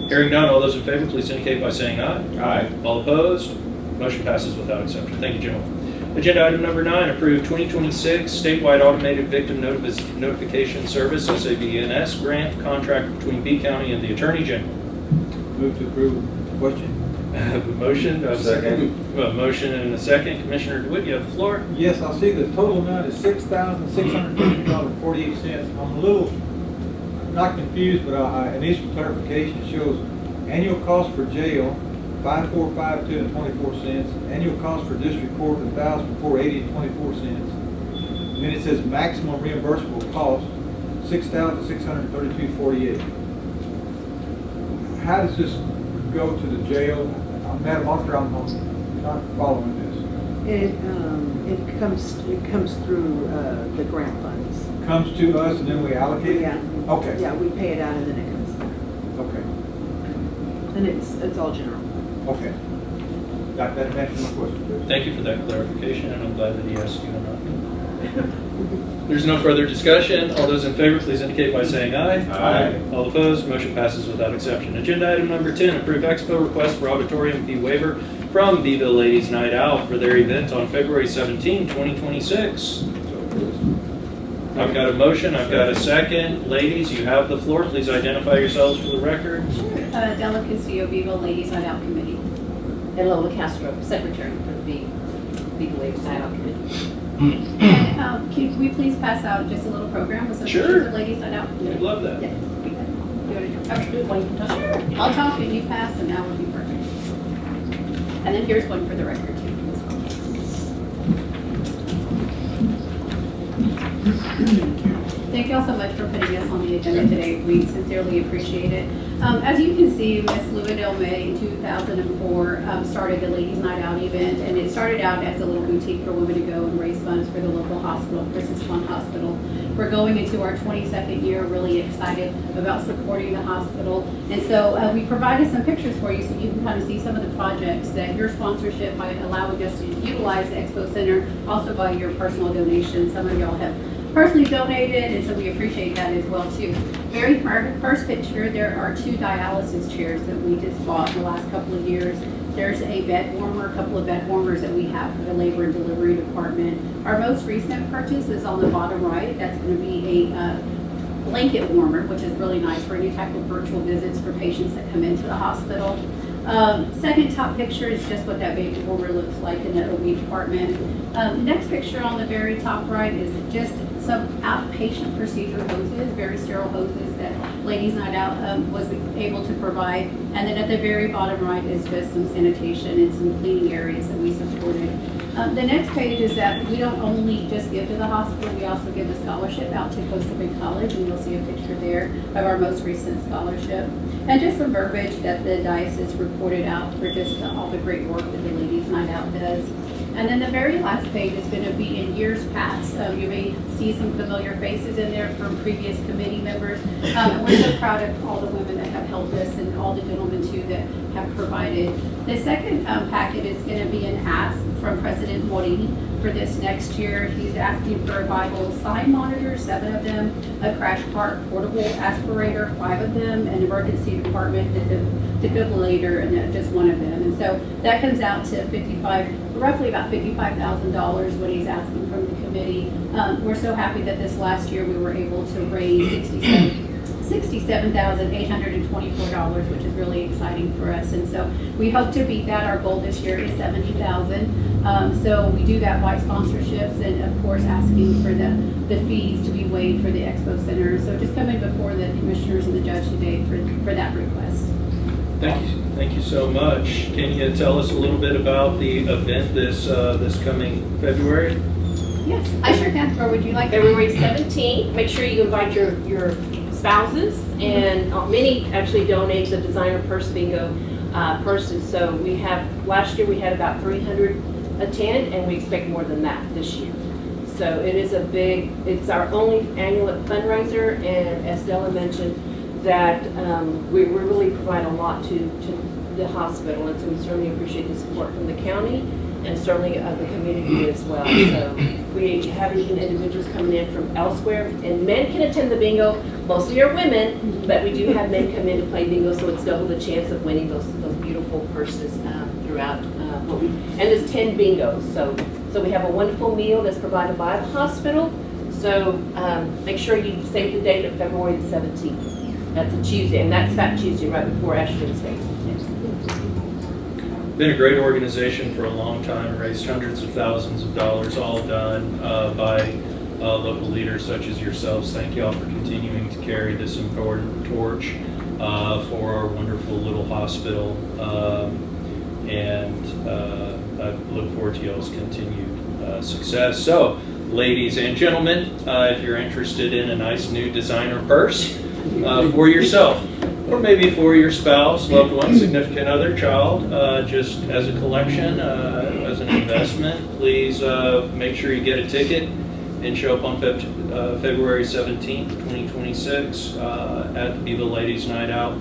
Hearing none, all those in favor, please indicate by saying aye. Aye. All opposed? Motion passes without exception. Thank you, gentlemen. Agenda item number 9, approve 2026 statewide automated victim notification service, SAVNS grant contract between B County and the Attorney General. Move to approve. Question? I have a motion. Do I have a Second. A motion and a second. Commissioner DeWitt, you have the floor. Yes, I see the total amount is $6,650.48. I'm a little not confused, but I need some clarification. It shows annual cost for jail, $5,452 and 24 cents. Annual cost for district court, $1,480 and 24 cents. And then it says maximum reimbursable cost, $6,632.48. How does this go to the jail? Madam Auditor, I'm not following this. It comes through the grant funds. Comes to us and then we allocate it? Yeah. Okay. Yeah, we pay it out and then it comes back. Okay, And it's all general. okay. That answers my question, please. Thank you for that clarification, and I'm glad that he asked you or not. There's no further discussion. All those in favor, please indicate by saying aye. Aye. All opposed, motion passes without exception. Agenda item number 10, approve expo request for auditorium fee waiver from Beeville Ladies Night Out for their event on February 17, 2026. I've got a motion, I've got a second. Ladies, you have the floor. Please identify yourselves for the record. Della Castillo, Beeville Ladies Night Out Committee. And Lola Castro, Secretary for the Beeville Ladies Night Out Committee. And can we please pass out just a little program with some Sure. pictures of Ladies Night Out? I'd love that. Yeah. You want to do one? Sure. I'll talk and you pass and that would be perfect. And then here's one for the record too. This one. Thank you all so much for putting us on the agenda today. We sincerely appreciate it. As you can see, Miss Louisdale May in 2004 started the Ladies Night Out event, and it started out as a little boutique for women to go and raise funds for the local hospital, Christmas Fund Hospital. We're going into our 22nd year, really excited about supporting the hospital. And so we provided some pictures for you so you can kind of see some of the projects that your sponsorship by allowing us to utilize the Expo Center, also by your personal donations. Some of y'all have personally donated, and so we appreciate that as well too. Very first picture, there are 2 dialysis chairs that we just bought in the last couple of years. There's a bed warmer, a couple of bed warmers that we have for the labor and delivery department. Our most recent purchase is on the bottom right. That's going to be a blanket warmer, which is really nice for any type of virtual visits for patients that come into the hospital. Second top picture is just what that baby warmer looks like in the OB department. Next picture on the very top right is just some outpatient procedure hoses, very sterile hoses that Ladies Night Out was able to provide. And then at the very bottom right is just some sanitation and some cleaning areas that we supported. The next page is that we don't only just give to the hospital, we also give a scholarship out to Costa Rica College, and you'll see a picture there of our most recent scholarship. And just some verbiage that the diocese reported out for just all the great work that the Ladies Night Out does. And then the very last page is going to be in years past. You may see some familiar faces in there from previous committee members. And we're so proud of all the women that have helped us and all the gentlemen too that have provided. The second packet is going to be an ask from President Morini for this next year. He's asking for a Bible sign monitor, 7 of them, a crash cart portable aspirator, 5 of them, an emergency department defibrillator, and then just 1 of them. And so that comes out to roughly about $55,000 what he's asking from the committee. We're so happy that this last year we were able to raise $67,824, which is really exciting for us. And so we hope to beat that. Our goal this year is $70,000. So we do that by sponsorships and of course asking for the fees to be waived for the Expo Center. So just coming before the commissioners and the judge today for that request. Thank you so much. Can you tell us a little bit about the event this coming February? Yes, I sure can. Or would you like? February 17th, make sure you invite your spouses, and many actually donate the designer purse bingo purses. So last year we had about 300 attend, and we expect more than that this year. So it's our only annual fundraiser, and as Della mentioned, that we really provide a lot to the hospital, and so we certainly appreciate the support from the county and certainly the community as well. So we have even individuals coming in from elsewhere, and men can attend the bingo. Mostly are women, but we do have men come in to play bingo, so it's double the chance of winning those beautiful purses throughout and there's 10 bingos, so So we have a wonderful meal that's provided by the hospital. So make sure you save the date of February the 17th. That's a Tuesday, and that's Fat Tuesday, right before Ash Wednesday. Been a great organization for a long time, raised hundreds of thousands of dollars, all done by local leaders such as yourselves. Thank you all for continuing to carry this important torch for our wonderful little hospital. And I look forward to y'all's continued success. So, ladies and gentlemen, if you're interested in a nice new designer purse for yourself, or maybe for your spouse, loved one, significant other, child, just as a collection, as an investment, please make sure you get a ticket and show up on February 17th, 2026 at the Beeville Ladies Night Out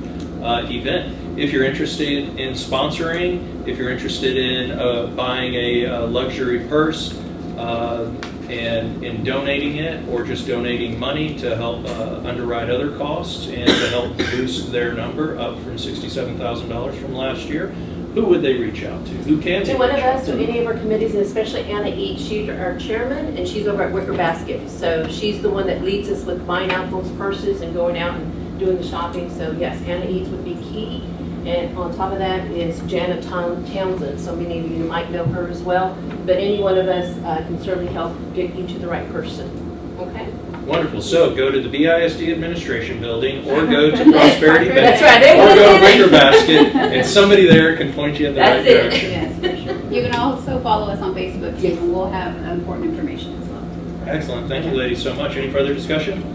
event. If you're interested in sponsoring, if you're interested in buying a luxury purse and in donating it, or just donating money to help underwrite other costs and to help boost their number up from $67,000 from last year, who would they reach out to? Who can they To one of reach out us, to any of our committees, and especially Anna Eads, she's our chairman, and she's over at Wicker Basket. So she's the one that leads us with buying out those purses and going out and doing the shopping. So yes, Anna Eads would be key. And on top of that is Janet Townsend. So many of you might know her as well. But any one of us can certainly help get you to the right person. Okay? Wonderful. So go to the BISD Administration Building, or go to Prosperity Bank, That's right. or go to Wicker Basket, and somebody there can point you in the right That's it. direction. Yes, for sure. You can also follow us on Facebook, too, and we'll have important information as well. Excellent. Thank you, ladies, so much. Any further discussion?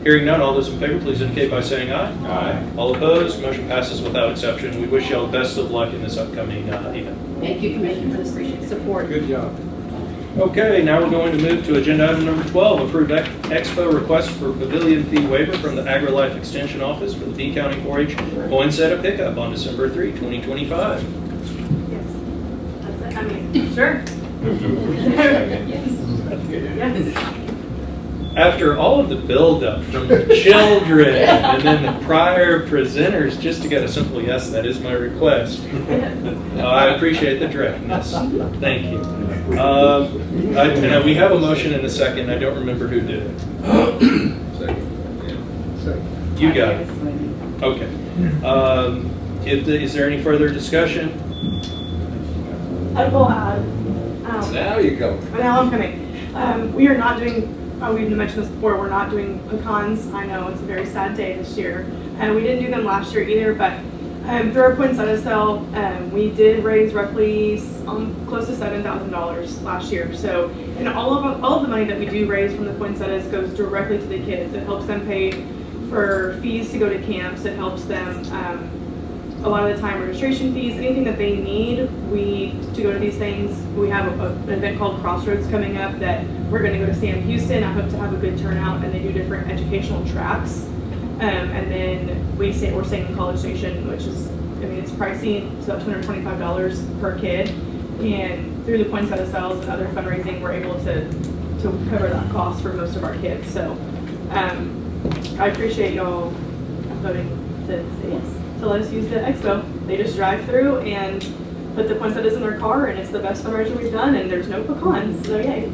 Hearing none, all those in favor, please indicate by saying aye. Aye. All opposed, motion passes without exception. We wish you all the best of luck in this upcoming event. Thank you, Commissioners. Appreciate it. Support. Good job. Okay, now we're going to move to agenda item number 12, approve expo request for pavilion fee waiver from the AgriLife Extension Office for the B County 4-H poinsettia pickup on December 3, 2025. Yes. That's it. I mean, sure. Yes. After all of the buildup from the children and then the prior presenters, just to get a simple yes, that is my request. I appreciate the directness. Thank you. And we have a motion in a second. I don't remember who did it. Second. You got it. Okay. Is there any further discussion? I will add, Now you go. now I'm coming. We are not doing, we've mentioned this before, we're not doing pecans. I know it's a very sad day this year. And we didn't do them last year either, but through our poinsettia sale, we did raise roughly close to $7,000 last year. So, and all of the money that we do raise from the poinsettias goes directly to the kids. It helps them pay for fees to go to camps. It helps them a lot of the time registration fees, anything that they need to go to these things. We have an event called Crossroads coming up that we're going to go to Sam Houston. I hope to have a good turnout, and they do different educational tracks. And then we're staying in College Station, which is, it's pricey. It's about $225 per kid. And through the poinsettia sales and other fundraising, we're able to cover that cost for most of our kids. So I appreciate y'all voting to say yes, to let us use the expo. They just drive through and put the poinsettias in their car, and it's the best fundraiser we've done, and there's no pecans, so yay.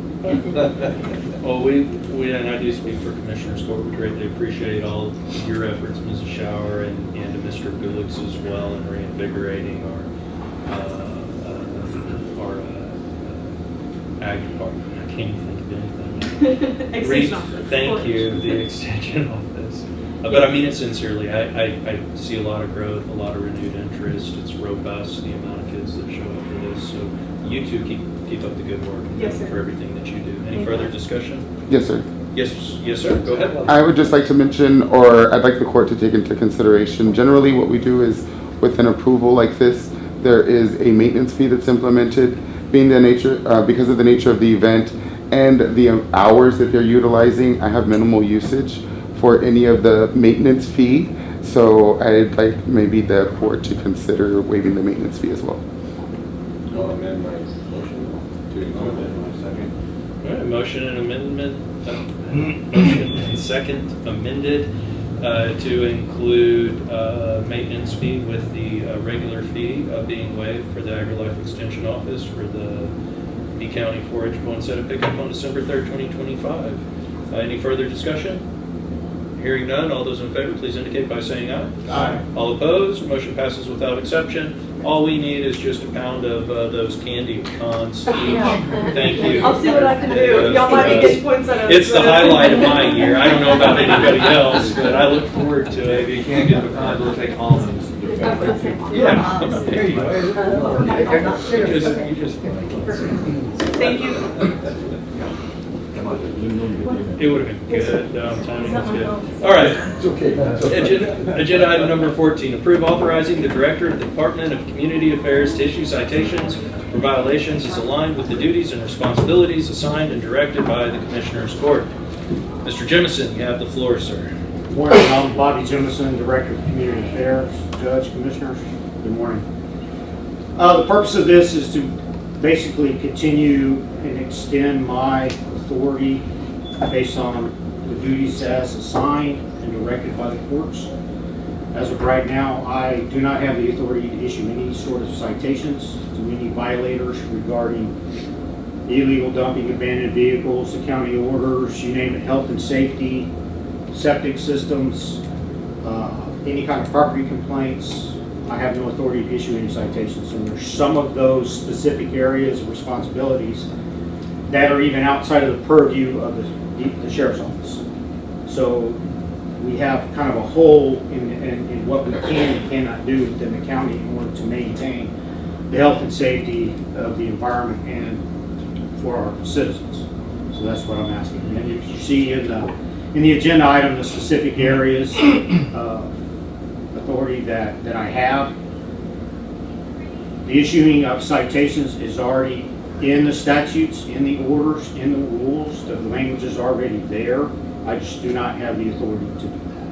Well, and I do speak for Commissioners Court. We greatly appreciate all of your efforts, Mrs. Shower, and to Mr. Gulix as well, in reinvigorating our ag department. I can't even think of anything. Extension office. Thank you, the extension office. But I mean it sincerely. I see a lot of growth, a lot of renewed interest. It's robust, the amount of kids that show up for this. So you two keep up the good work. And Yes, thank you sir. for everything that you do. Any Thank further you. discussion? Yes, sir. Yes, sir. Go ahead. I would just like to mention, or I'd like the court to take into consideration, generally what we do is with an approval like this, there is a maintenance fee that's implemented, because of the nature of the event and the hours that they're utilizing. I have minimal usage for any of the maintenance fee, so I'd like maybe the court to consider waiving the maintenance fee as well. I'll amend my motion to amend my second. All right, motion and amendment, motion and second amended to include maintenance fee with the regular fee being waived for the AgriLife Extension Office for the B County 4-H Bull Incentive Pickup on December 3rd, 2025. Any further discussion? Hearing none, all those in favor, please indicate by saying aye. Aye. All opposed, motion passes without exception. All we need is just a pound of those candy cons each. Thank you. I'll see what I can do. Y'all might be getting points out of it. It's the highlight of my year. I don't know about anybody else, but I look forward to If it. you can't get the cons, we'll take almonds. Yeah. There you go. You just- Thank you. It would have been good. Timing was good. All right. Agenda item number 14, approve authorizing the Director of the Department of Community Affairs to issue citations for violations as aligned with the duties and responsibilities assigned and directed by the Commissioners Court. Mr. Jemison, you have the floor, sir. Good morning, I'm Bobby Jemison, Director of Community Affairs, Judge, Commissioners. Good morning. The purpose of this is to basically continue and extend my authority based on the duties as assigned and directed by the courts. As of right now, I do not have the authority to issue any sort of citations to any violators regarding illegal dumping, abandoned vehicles, the county orders, you name it, health and safety, septic systems, any kind of property complaints. I have no authority to issue any citations. And there's some of those specific areas of responsibilities that are even outside of the purview of the sheriff's office. So we have kind of a hole in what we can and cannot do within the county in order to maintain the health and safety of the environment and for our citizens. So that's what I'm asking. And if you see in the agenda item, the specific areas of authority that I have, the issuing of citations is already in the statutes, in the orders, in the rules. The language is already there. I just do not have the authority to do that.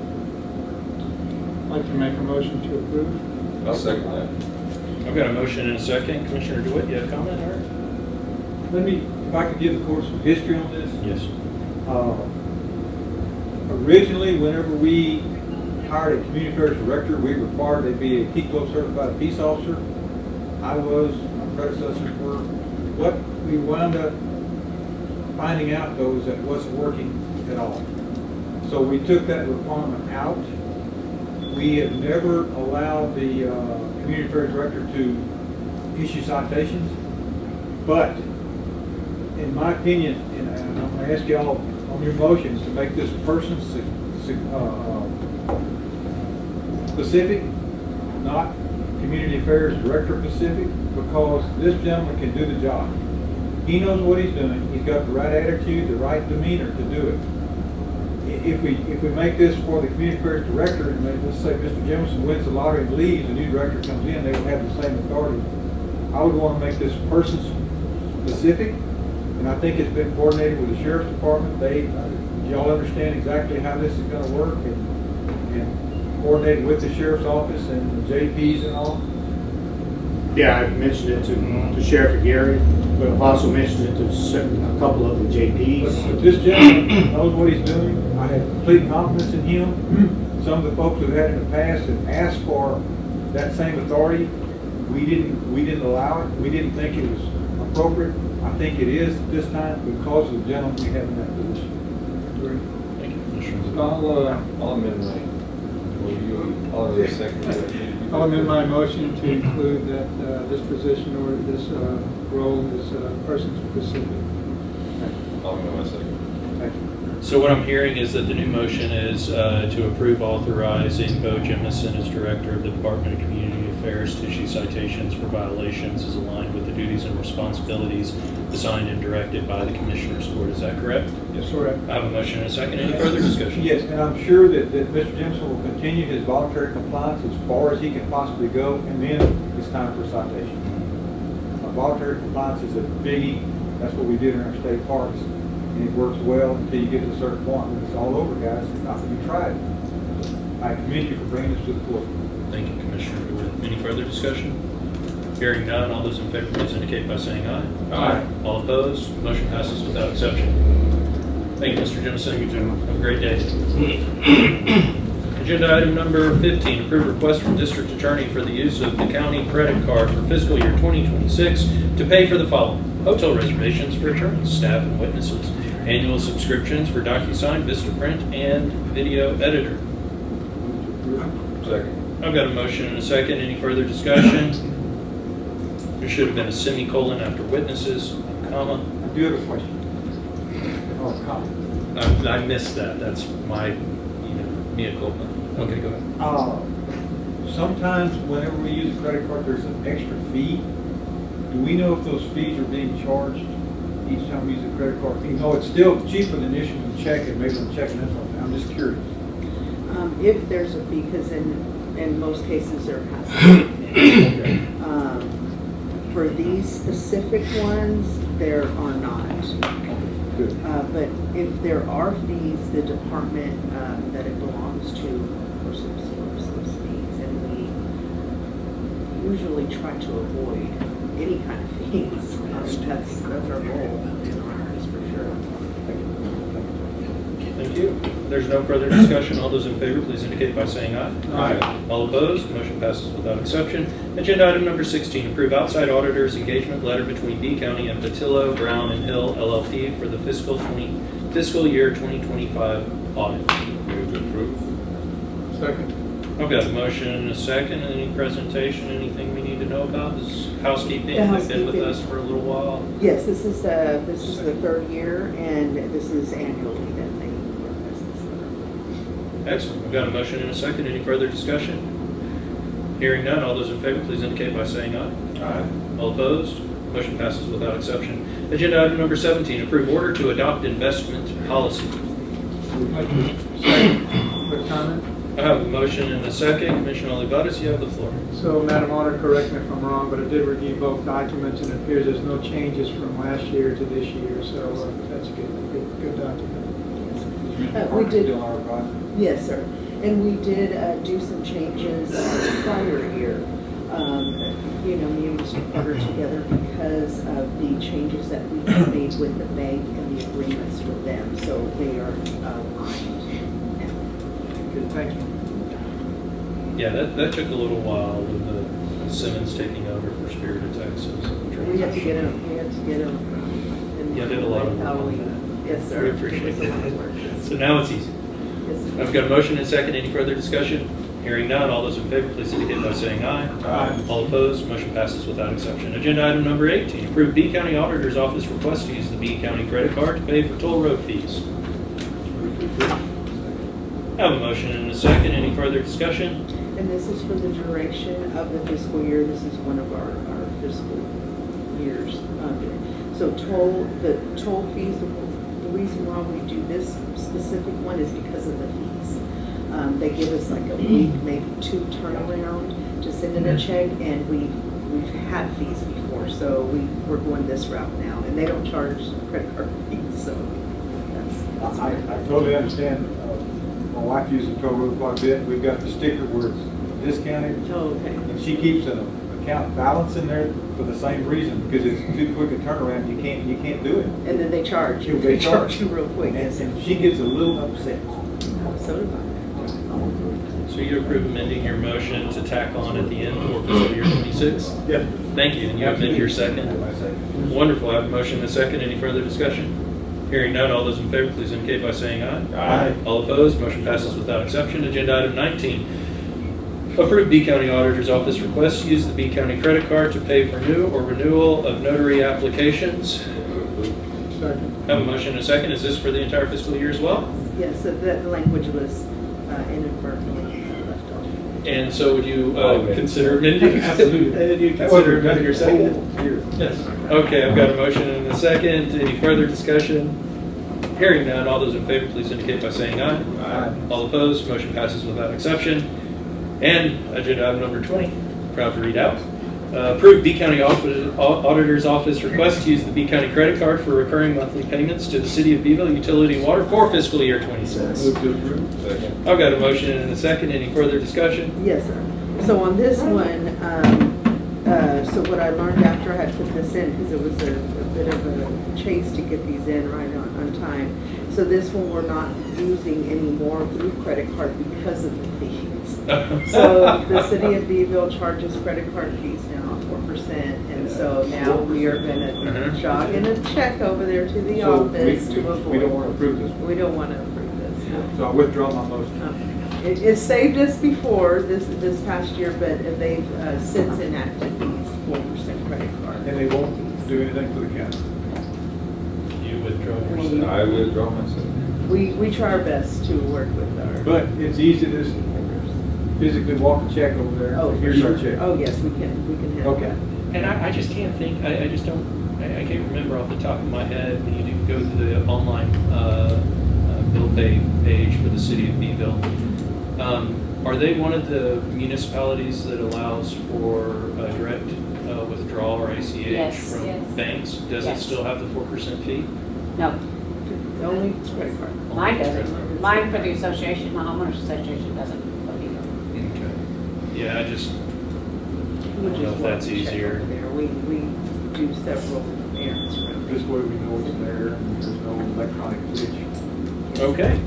I'd like to make a motion to approve. I'll second that. I've got a motion and a second. Commissioner DeWitt, you have a comment, or? If I could give the court some history on this. Yes. Originally, whenever we hired a community affairs director, we required they be a PECO certified peace officer. I was, my predecessors were. What we wound up finding out, though, is that it wasn't working at all. So we took that requirement out. We have never allowed the community affairs director to issue citations. But in my opinion, and I'm going to ask y'all on your motions to make this person specific, not community affairs director specific, because this gentleman can do the job. He knows what he's doing. He's got the right attitude, the right demeanor to do it. If we make this for the community affairs director, and let's say Mr. Jemison wins the lottery and leaves, a new director comes in, they will have the same authority. I would want to make this person specific, and I think it's been coordinated with the sheriff's department. Y'all understand exactly how this is going to work, and coordinated with the sheriff's office and the JPs and all. Yeah, I've mentioned it to Sheriff Gary, but I've also mentioned it to a couple of the JPs. But this gentleman knows what he's doing. I have complete confidence in him. Some of the folks who've had in the past have asked for that same authority. We didn't allow it. We didn't think it was appropriate. I think it is this time because of the gentleman we have in that position. Thank you, Commissioner. I'll amend my. I'll amend the second. I'll amend my motion to include that this position or this role is person specific. I'll amend my second. Thank you. So what I'm hearing is that the new motion is to approve authorizing Bo Jemison as Director of the Department of Community Affairs to issue citations for violations as aligned with the duties and responsibilities assigned and directed by the Commissioners Court. Is that correct? Yes, sir. I have a motion and a second. Any further discussion? Yes, and I'm sure that Mr. Jemison will continue his voluntary compliance as far as he can possibly go, and then it's time for citation. Voluntary compliance is a biggie. That's what we did in our state parks, and it works well until you get to a certain point when it's all over, guys. Not to be tried. I commend you for bringing this to the court. Thank you, Commissioner DeWitt. Any further discussion? Hearing none, all those in favor please indicate by saying aye. Aye. All opposed, motion passes without exception. Thank you, Mr. Jemison. Thank you, gentlemen. Have a great day. Agenda item number 15, approve request from District Attorney for the use of the county credit card for fiscal year 2026 to pay for the following. hotel reservations for attorneys, staff, and witnesses, annual subscriptions for DocuSign, Vistaprint, and video editor. Second. I've got a motion and a second. Any further discussion? There should have been a semicolon after witnesses, comma. I do have a question. Oh, comment. I missed that. That's my, mea culpa. Okay, go ahead. Sometimes whenever we use a credit card, there's an extra fee. Do we know if those fees are being charged each time we use a credit card? Even though it's still cheaper than issuing a check and maybe I'm checking this one. I'm just curious. If there's a fee, because in most cases there has to be. For these specific ones, there are not. Good. But if there are fees, the department that it belongs to, of course, absorbs those fees. And we usually try to avoid any kind of fees. That's our goal in ours, for sure. Thank you. There's no further discussion. All those in favor, please indicate by saying aye. Aye. All opposed, motion passes without exception. Agenda item number 16, approve outside auditors engagement letter between B County and Patillo, Brown and Hill LLP for the fiscal year 2025 audit. Move to approve. Second. I've got a motion and a second. Any presentation, anything we need to know about? This is housekeeping. The They've been with housekeeping. us for a little while. Yes, this is the third year, and this is annually that they give us this letter. Excellent. We've got a motion and a second. Any further discussion? Hearing none, all those in favor, please indicate by saying aye. Aye. All opposed? Motion passes without exception. Agenda item number 17, approve order to adopt investment policy. Second. Quick comment. I have a motion and a second. Commissioner Olivares, you have the floor. So, Madam Auditor, correct me if I'm wrong, but I did review both documents, and it appears there's no changes from last year to this year, so that's good document. We did. Still our advice. Yes, sir. And we did do some changes prior year. Me and Mr. Carter together because of the changes that we have made with the bank and the agreements with them. So they are aligned now. Good, thanks. Yeah, that took a little while with the Simmons taking over for Spirit of Texas. We had to get them. And Yeah, did a lot of work how on we- that. Yes, sir. We appreciate It was a lot of work. that. So now it's easy. Yes, sir. I've got a motion and a second. Any further discussion? Hearing none, all those in favor, please indicate by saying aye. Aye. All opposed, motion passes without exception. Agenda item number 18, approve B County Auditor's Office request to use the B County credit card to pay for toll road fees. I have a motion and a second. Any further discussion? And this is for the duration of the fiscal year. This is one of our fiscal years. So the toll fees, the reason why we do this specific one is because of the fees. They give us like a week, maybe two turnaround to send in a check, and we've had fees before, so we're going this route now. And they don't charge credit card fees, so that's I totally understand. My wife uses toll road quite a bit. We've got the sticker where it's discounted, okay. and she keeps an account balance in there for the same reason, because it's too quick a turnaround. You can't do it. And then they charge you. They They charge you real quick. And she gets a little upset. So do I. So you approve amending your motion to tack on at the end for fiscal year 26? Yes. Thank you. And you amend your second? Wonderful. I have a motion and a second. Any further discussion? Hearing none, all those in favor, please indicate by saying aye. Aye. All opposed, motion passes without exception. Agenda item 19, approve B County Auditor's Office request to use the B County credit card to pay for new or renewal of notary applications. Second. I have a motion and a second. Is this for the entire fiscal year as well? Yes, so that language was inadvertently left off. And so would you Okay. consider amending? Absolutely. Did you consider amending your second? Yes. Okay, I've got a motion and a second. Any further discussion? Hearing none, all those in favor, please indicate by saying aye. Aye. All opposed, motion passes without exception. And agenda item number 20, proud to read out. Approve B County Auditor's Office request to use the B County credit card for recurring monthly payments to the City of Beeville Utility and Water for fiscal year 26. Move to approve. Second. I've got a motion and a second. Any further discussion? Yes, sir. So on this one, so what I learned after I had put this in, because it was a bit of a chase to get these in right on time. So this one we're not using anymore through credit card because of the fees. So the City of Beeville charges credit card fees now, 4%, and so So now we are gonna jog in a check over there to the So office we to don't avoid. want to approve this. We don't want to approve this, no. So I withdraw my motion. It saved us before this past year, but they've since enacted these 4% credit card. And they won't do anything for the county. You withdraw yourself. I withdraw myself. We try our best to work with our. But it's easy to just physically walk a check over there. Oh, Here's our sure. check. Oh, yes, we can handle Okay. that. And I just can't think, I just don't, I can't remember off the top of my head, when you do go to the online bill pay page for the city of Beeville. Are they one of the municipalities that allows for direct withdrawal or ACH Yes, from yes. banks? Does it Yes. still have the 4% fee? No, Only credit card. mine doesn't. Mine for the association, my homeowners association doesn't. Okay. Yeah, I just, We I don't know just if walk that's the check easier. over there. We do several errands around. This way we know it's there and there's no electronic glitch. Okay.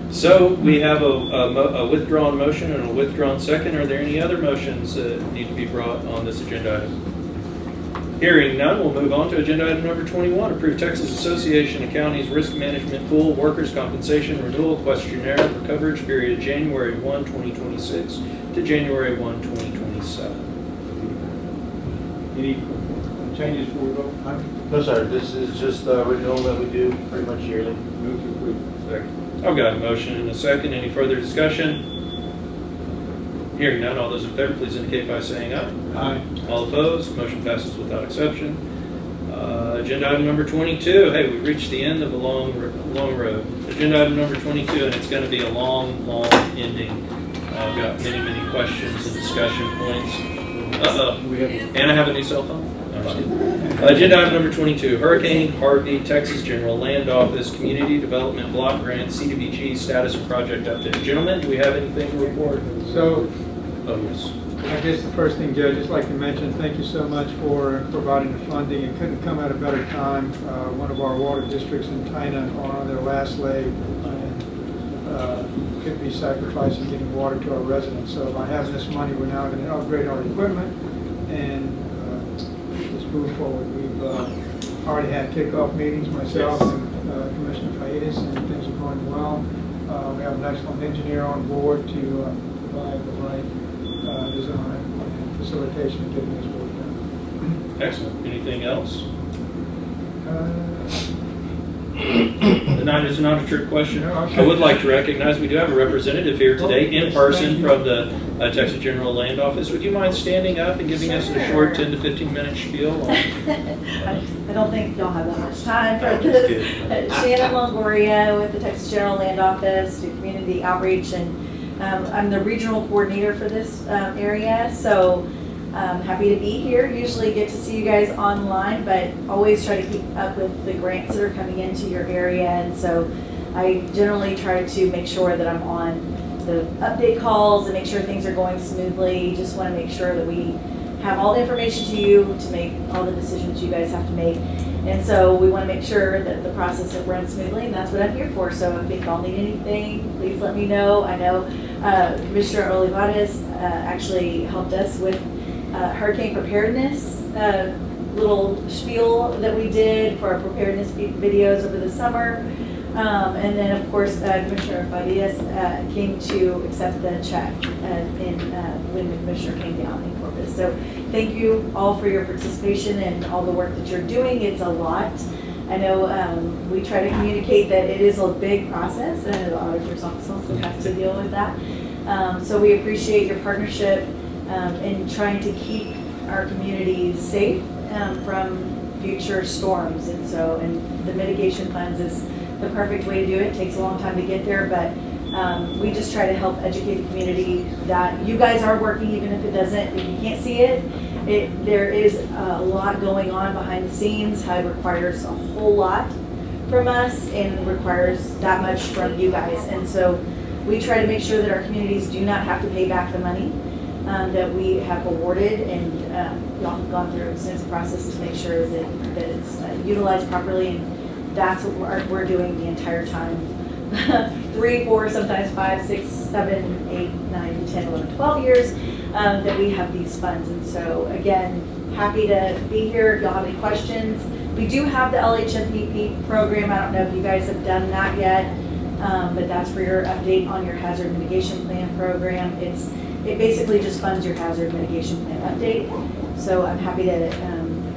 So we have a withdrawn motion and a withdrawn second. Are there any other motions that need to be brought on this agenda item? Hearing none, we'll move on to agenda item number 21. Approve Texas Association of Counties Risk Management Pool Workers' Compensation Renewal Questionnaire for coverage period January 1, 2026 to January 1, 2027. Any changes before we vote? No, sir, this is just a renewal that we do pretty much yearly. Move to approve. Second. I've got a motion and a second. Any further discussion? Hearing none, all those in favor, please indicate by saying aye. Aye. All opposed, motion passes without exception. Agenda item number 22. Hey, we've reached the end of a long road. Agenda item number 22, and it's going to be a long ending. I've got many questions and discussion points. And I have a new cell phone. No, I'm kidding. Agenda item number 22, Hurricane Harvey, Texas General Land Office, Community Development Block Grant, CDBG status and project update. Gentlemen, do we have anything to report? So, Oh, yes. I guess the first thing, Judge, I'd like to mention, thank you so much for providing the funding. It couldn't come at a better time. One of our water districts in China are on their last leg and could be sacrificing getting water to our residents. So by having this money, we're now going to upgrade our equipment and just move forward. We've already had kickoff meetings, myself and Commissioner Faitas, and things are going well. We have an excellent engineer on board to provide the right design and facilitation of getting this work done. Excellent. Anything else? It's not a trick question. I would like to recognize we do have a representative here today in person from the Texas General Land Office. Would you mind standing up and giving us a short 10 to 15 minute spiel? I don't think y'all have that much time for this. Shannon Longoria with the Texas General Land Office, do community outreach, and I'm the regional coordinator for this area, so I'm happy to be here. Usually get to see you guys online, but always try to keep up with the grants that are coming into your area, and so I generally try to make sure that I'm on the update calls and make sure things are going smoothly. Just want to make sure that we have all the information to you to make all the decisions you guys have to make. And so we want to make sure that the process runs smoothly, and that's what I'm here for. So if y'all need anything, please let me know. I know Commissioner Olivares actually helped us with hurricane preparedness, little spiel that we did for our preparedness videos over the summer. And then, of course, Commissioner Fadias came to accept the check when the commissioner came down in Corpus. So thank you all for your participation and all the work that you're doing. It's a lot. I know we try to communicate that it is a big process, and the auditor's office also has to deal with that. So we appreciate your partnership in trying to keep our communities safe from future storms. And so, and the mitigation funds is the perfect way to do it. It takes a long time to get there, but we just try to help educate the community that you guys are working, even if it doesn't, if you can't see it. There is a lot going on behind the scenes. It requires a whole lot from us and requires that much from you guys. And so we try to make sure that our communities do not have to pay back the money that we have awarded, and y'all have gone through an extensive process to make sure that it's utilized properly, and that's what we're doing the entire time. 3, 4, sometimes 5, 6, 7, 8, 9, 10, 11, 12 years that we have these funds. And so again, happy to be here if y'all have any questions. We do have the LHMPP program. I don't know if you guys have done that yet, but that's for your update on your hazard mitigation plan program. It basically just funds your hazard mitigation plan update. So I'm happy to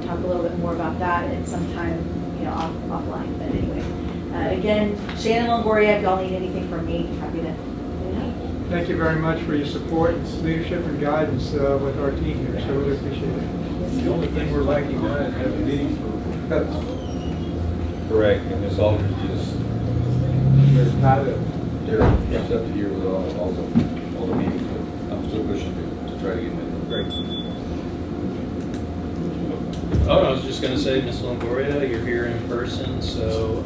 talk a little bit more about that at some time, offline. But anyway, again, Shannon Longoria, if y'all need anything from me, happy to. Thank you very much for your support and leadership and guidance with our team here, so really appreciate it. The only thing we're lacking now is having meetings for cuts. Correct, and Ms. Aldridge just, They're tied up. they're up to here with all the meetings, but I'm still pushing to try to get them in. Great. Oh, I was just gonna say, Ms. Longoria, you're here in person, so,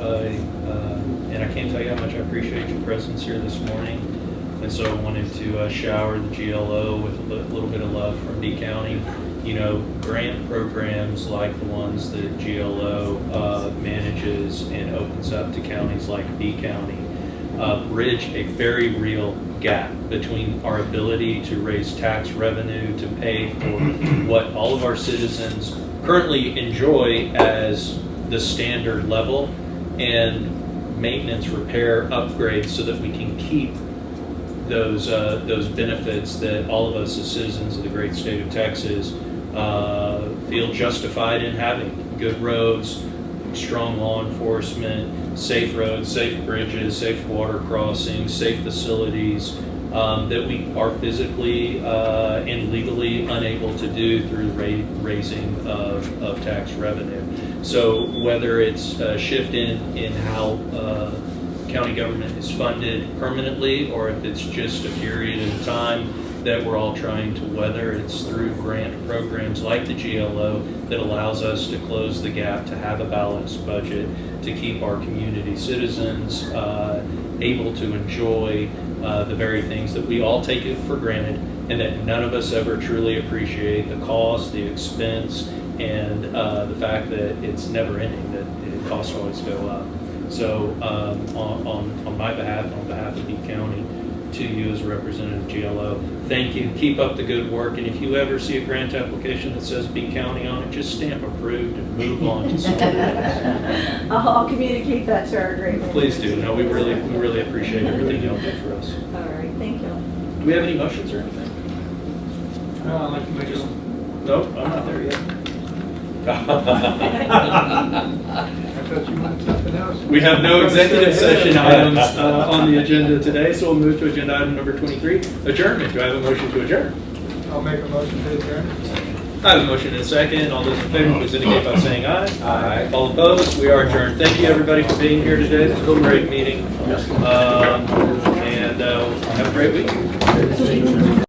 and I can't tell you how much I appreciate your presence here this morning. And so I wanted to shower the GLO with a little bit of love from B County. Grant programs like the ones that GLO manages and opens up to counties like B County bridge a very real gap between our ability to raise tax revenue to pay for what all of our citizens currently enjoy as the standard level and maintenance, repair, upgrades so that we can keep those benefits that all of us as citizens of the great state of Texas feel justified in having. Good roads, strong law enforcement, safe roads, safe bridges, safe water crossings, safe facilities that we are physically and legally unable to do through raising of tax revenue. So whether it's a shift in how county government is funded permanently, or if it's just a period of time that we're all trying to weather, it's through grant programs like the GLO that allows us to close the gap, to have a balanced budget, to keep our community citizens able to enjoy the very things that we all take it for granted and that none of us ever truly appreciate: the cost, the expense, and the fact that it's never ending, that the costs always go up. So on my behalf, on behalf of B County, to you as a representative of GLO, thank you. Keep up the good work. And if you ever see a grant application that says B County on it, just stamp approved and move on to something else. I'll communicate that to our great. Please do. No, we really appreciate everything y'all do for us. All right, thank you. Do we have any motions or anything? I'd like to make Nope, I'm not there yet. I thought you wanted something else. We have no executive session items on the agenda today, so we'll move to agenda item number 23, adjournment. Do I have a motion to adjourn? I'll make a motion to adjourn. I have a motion and a second. All those in favor, please indicate by saying aye. Aye. All opposed? We are adjourned. Thank you, everybody, for being here today. This was a great meeting. And have a great week.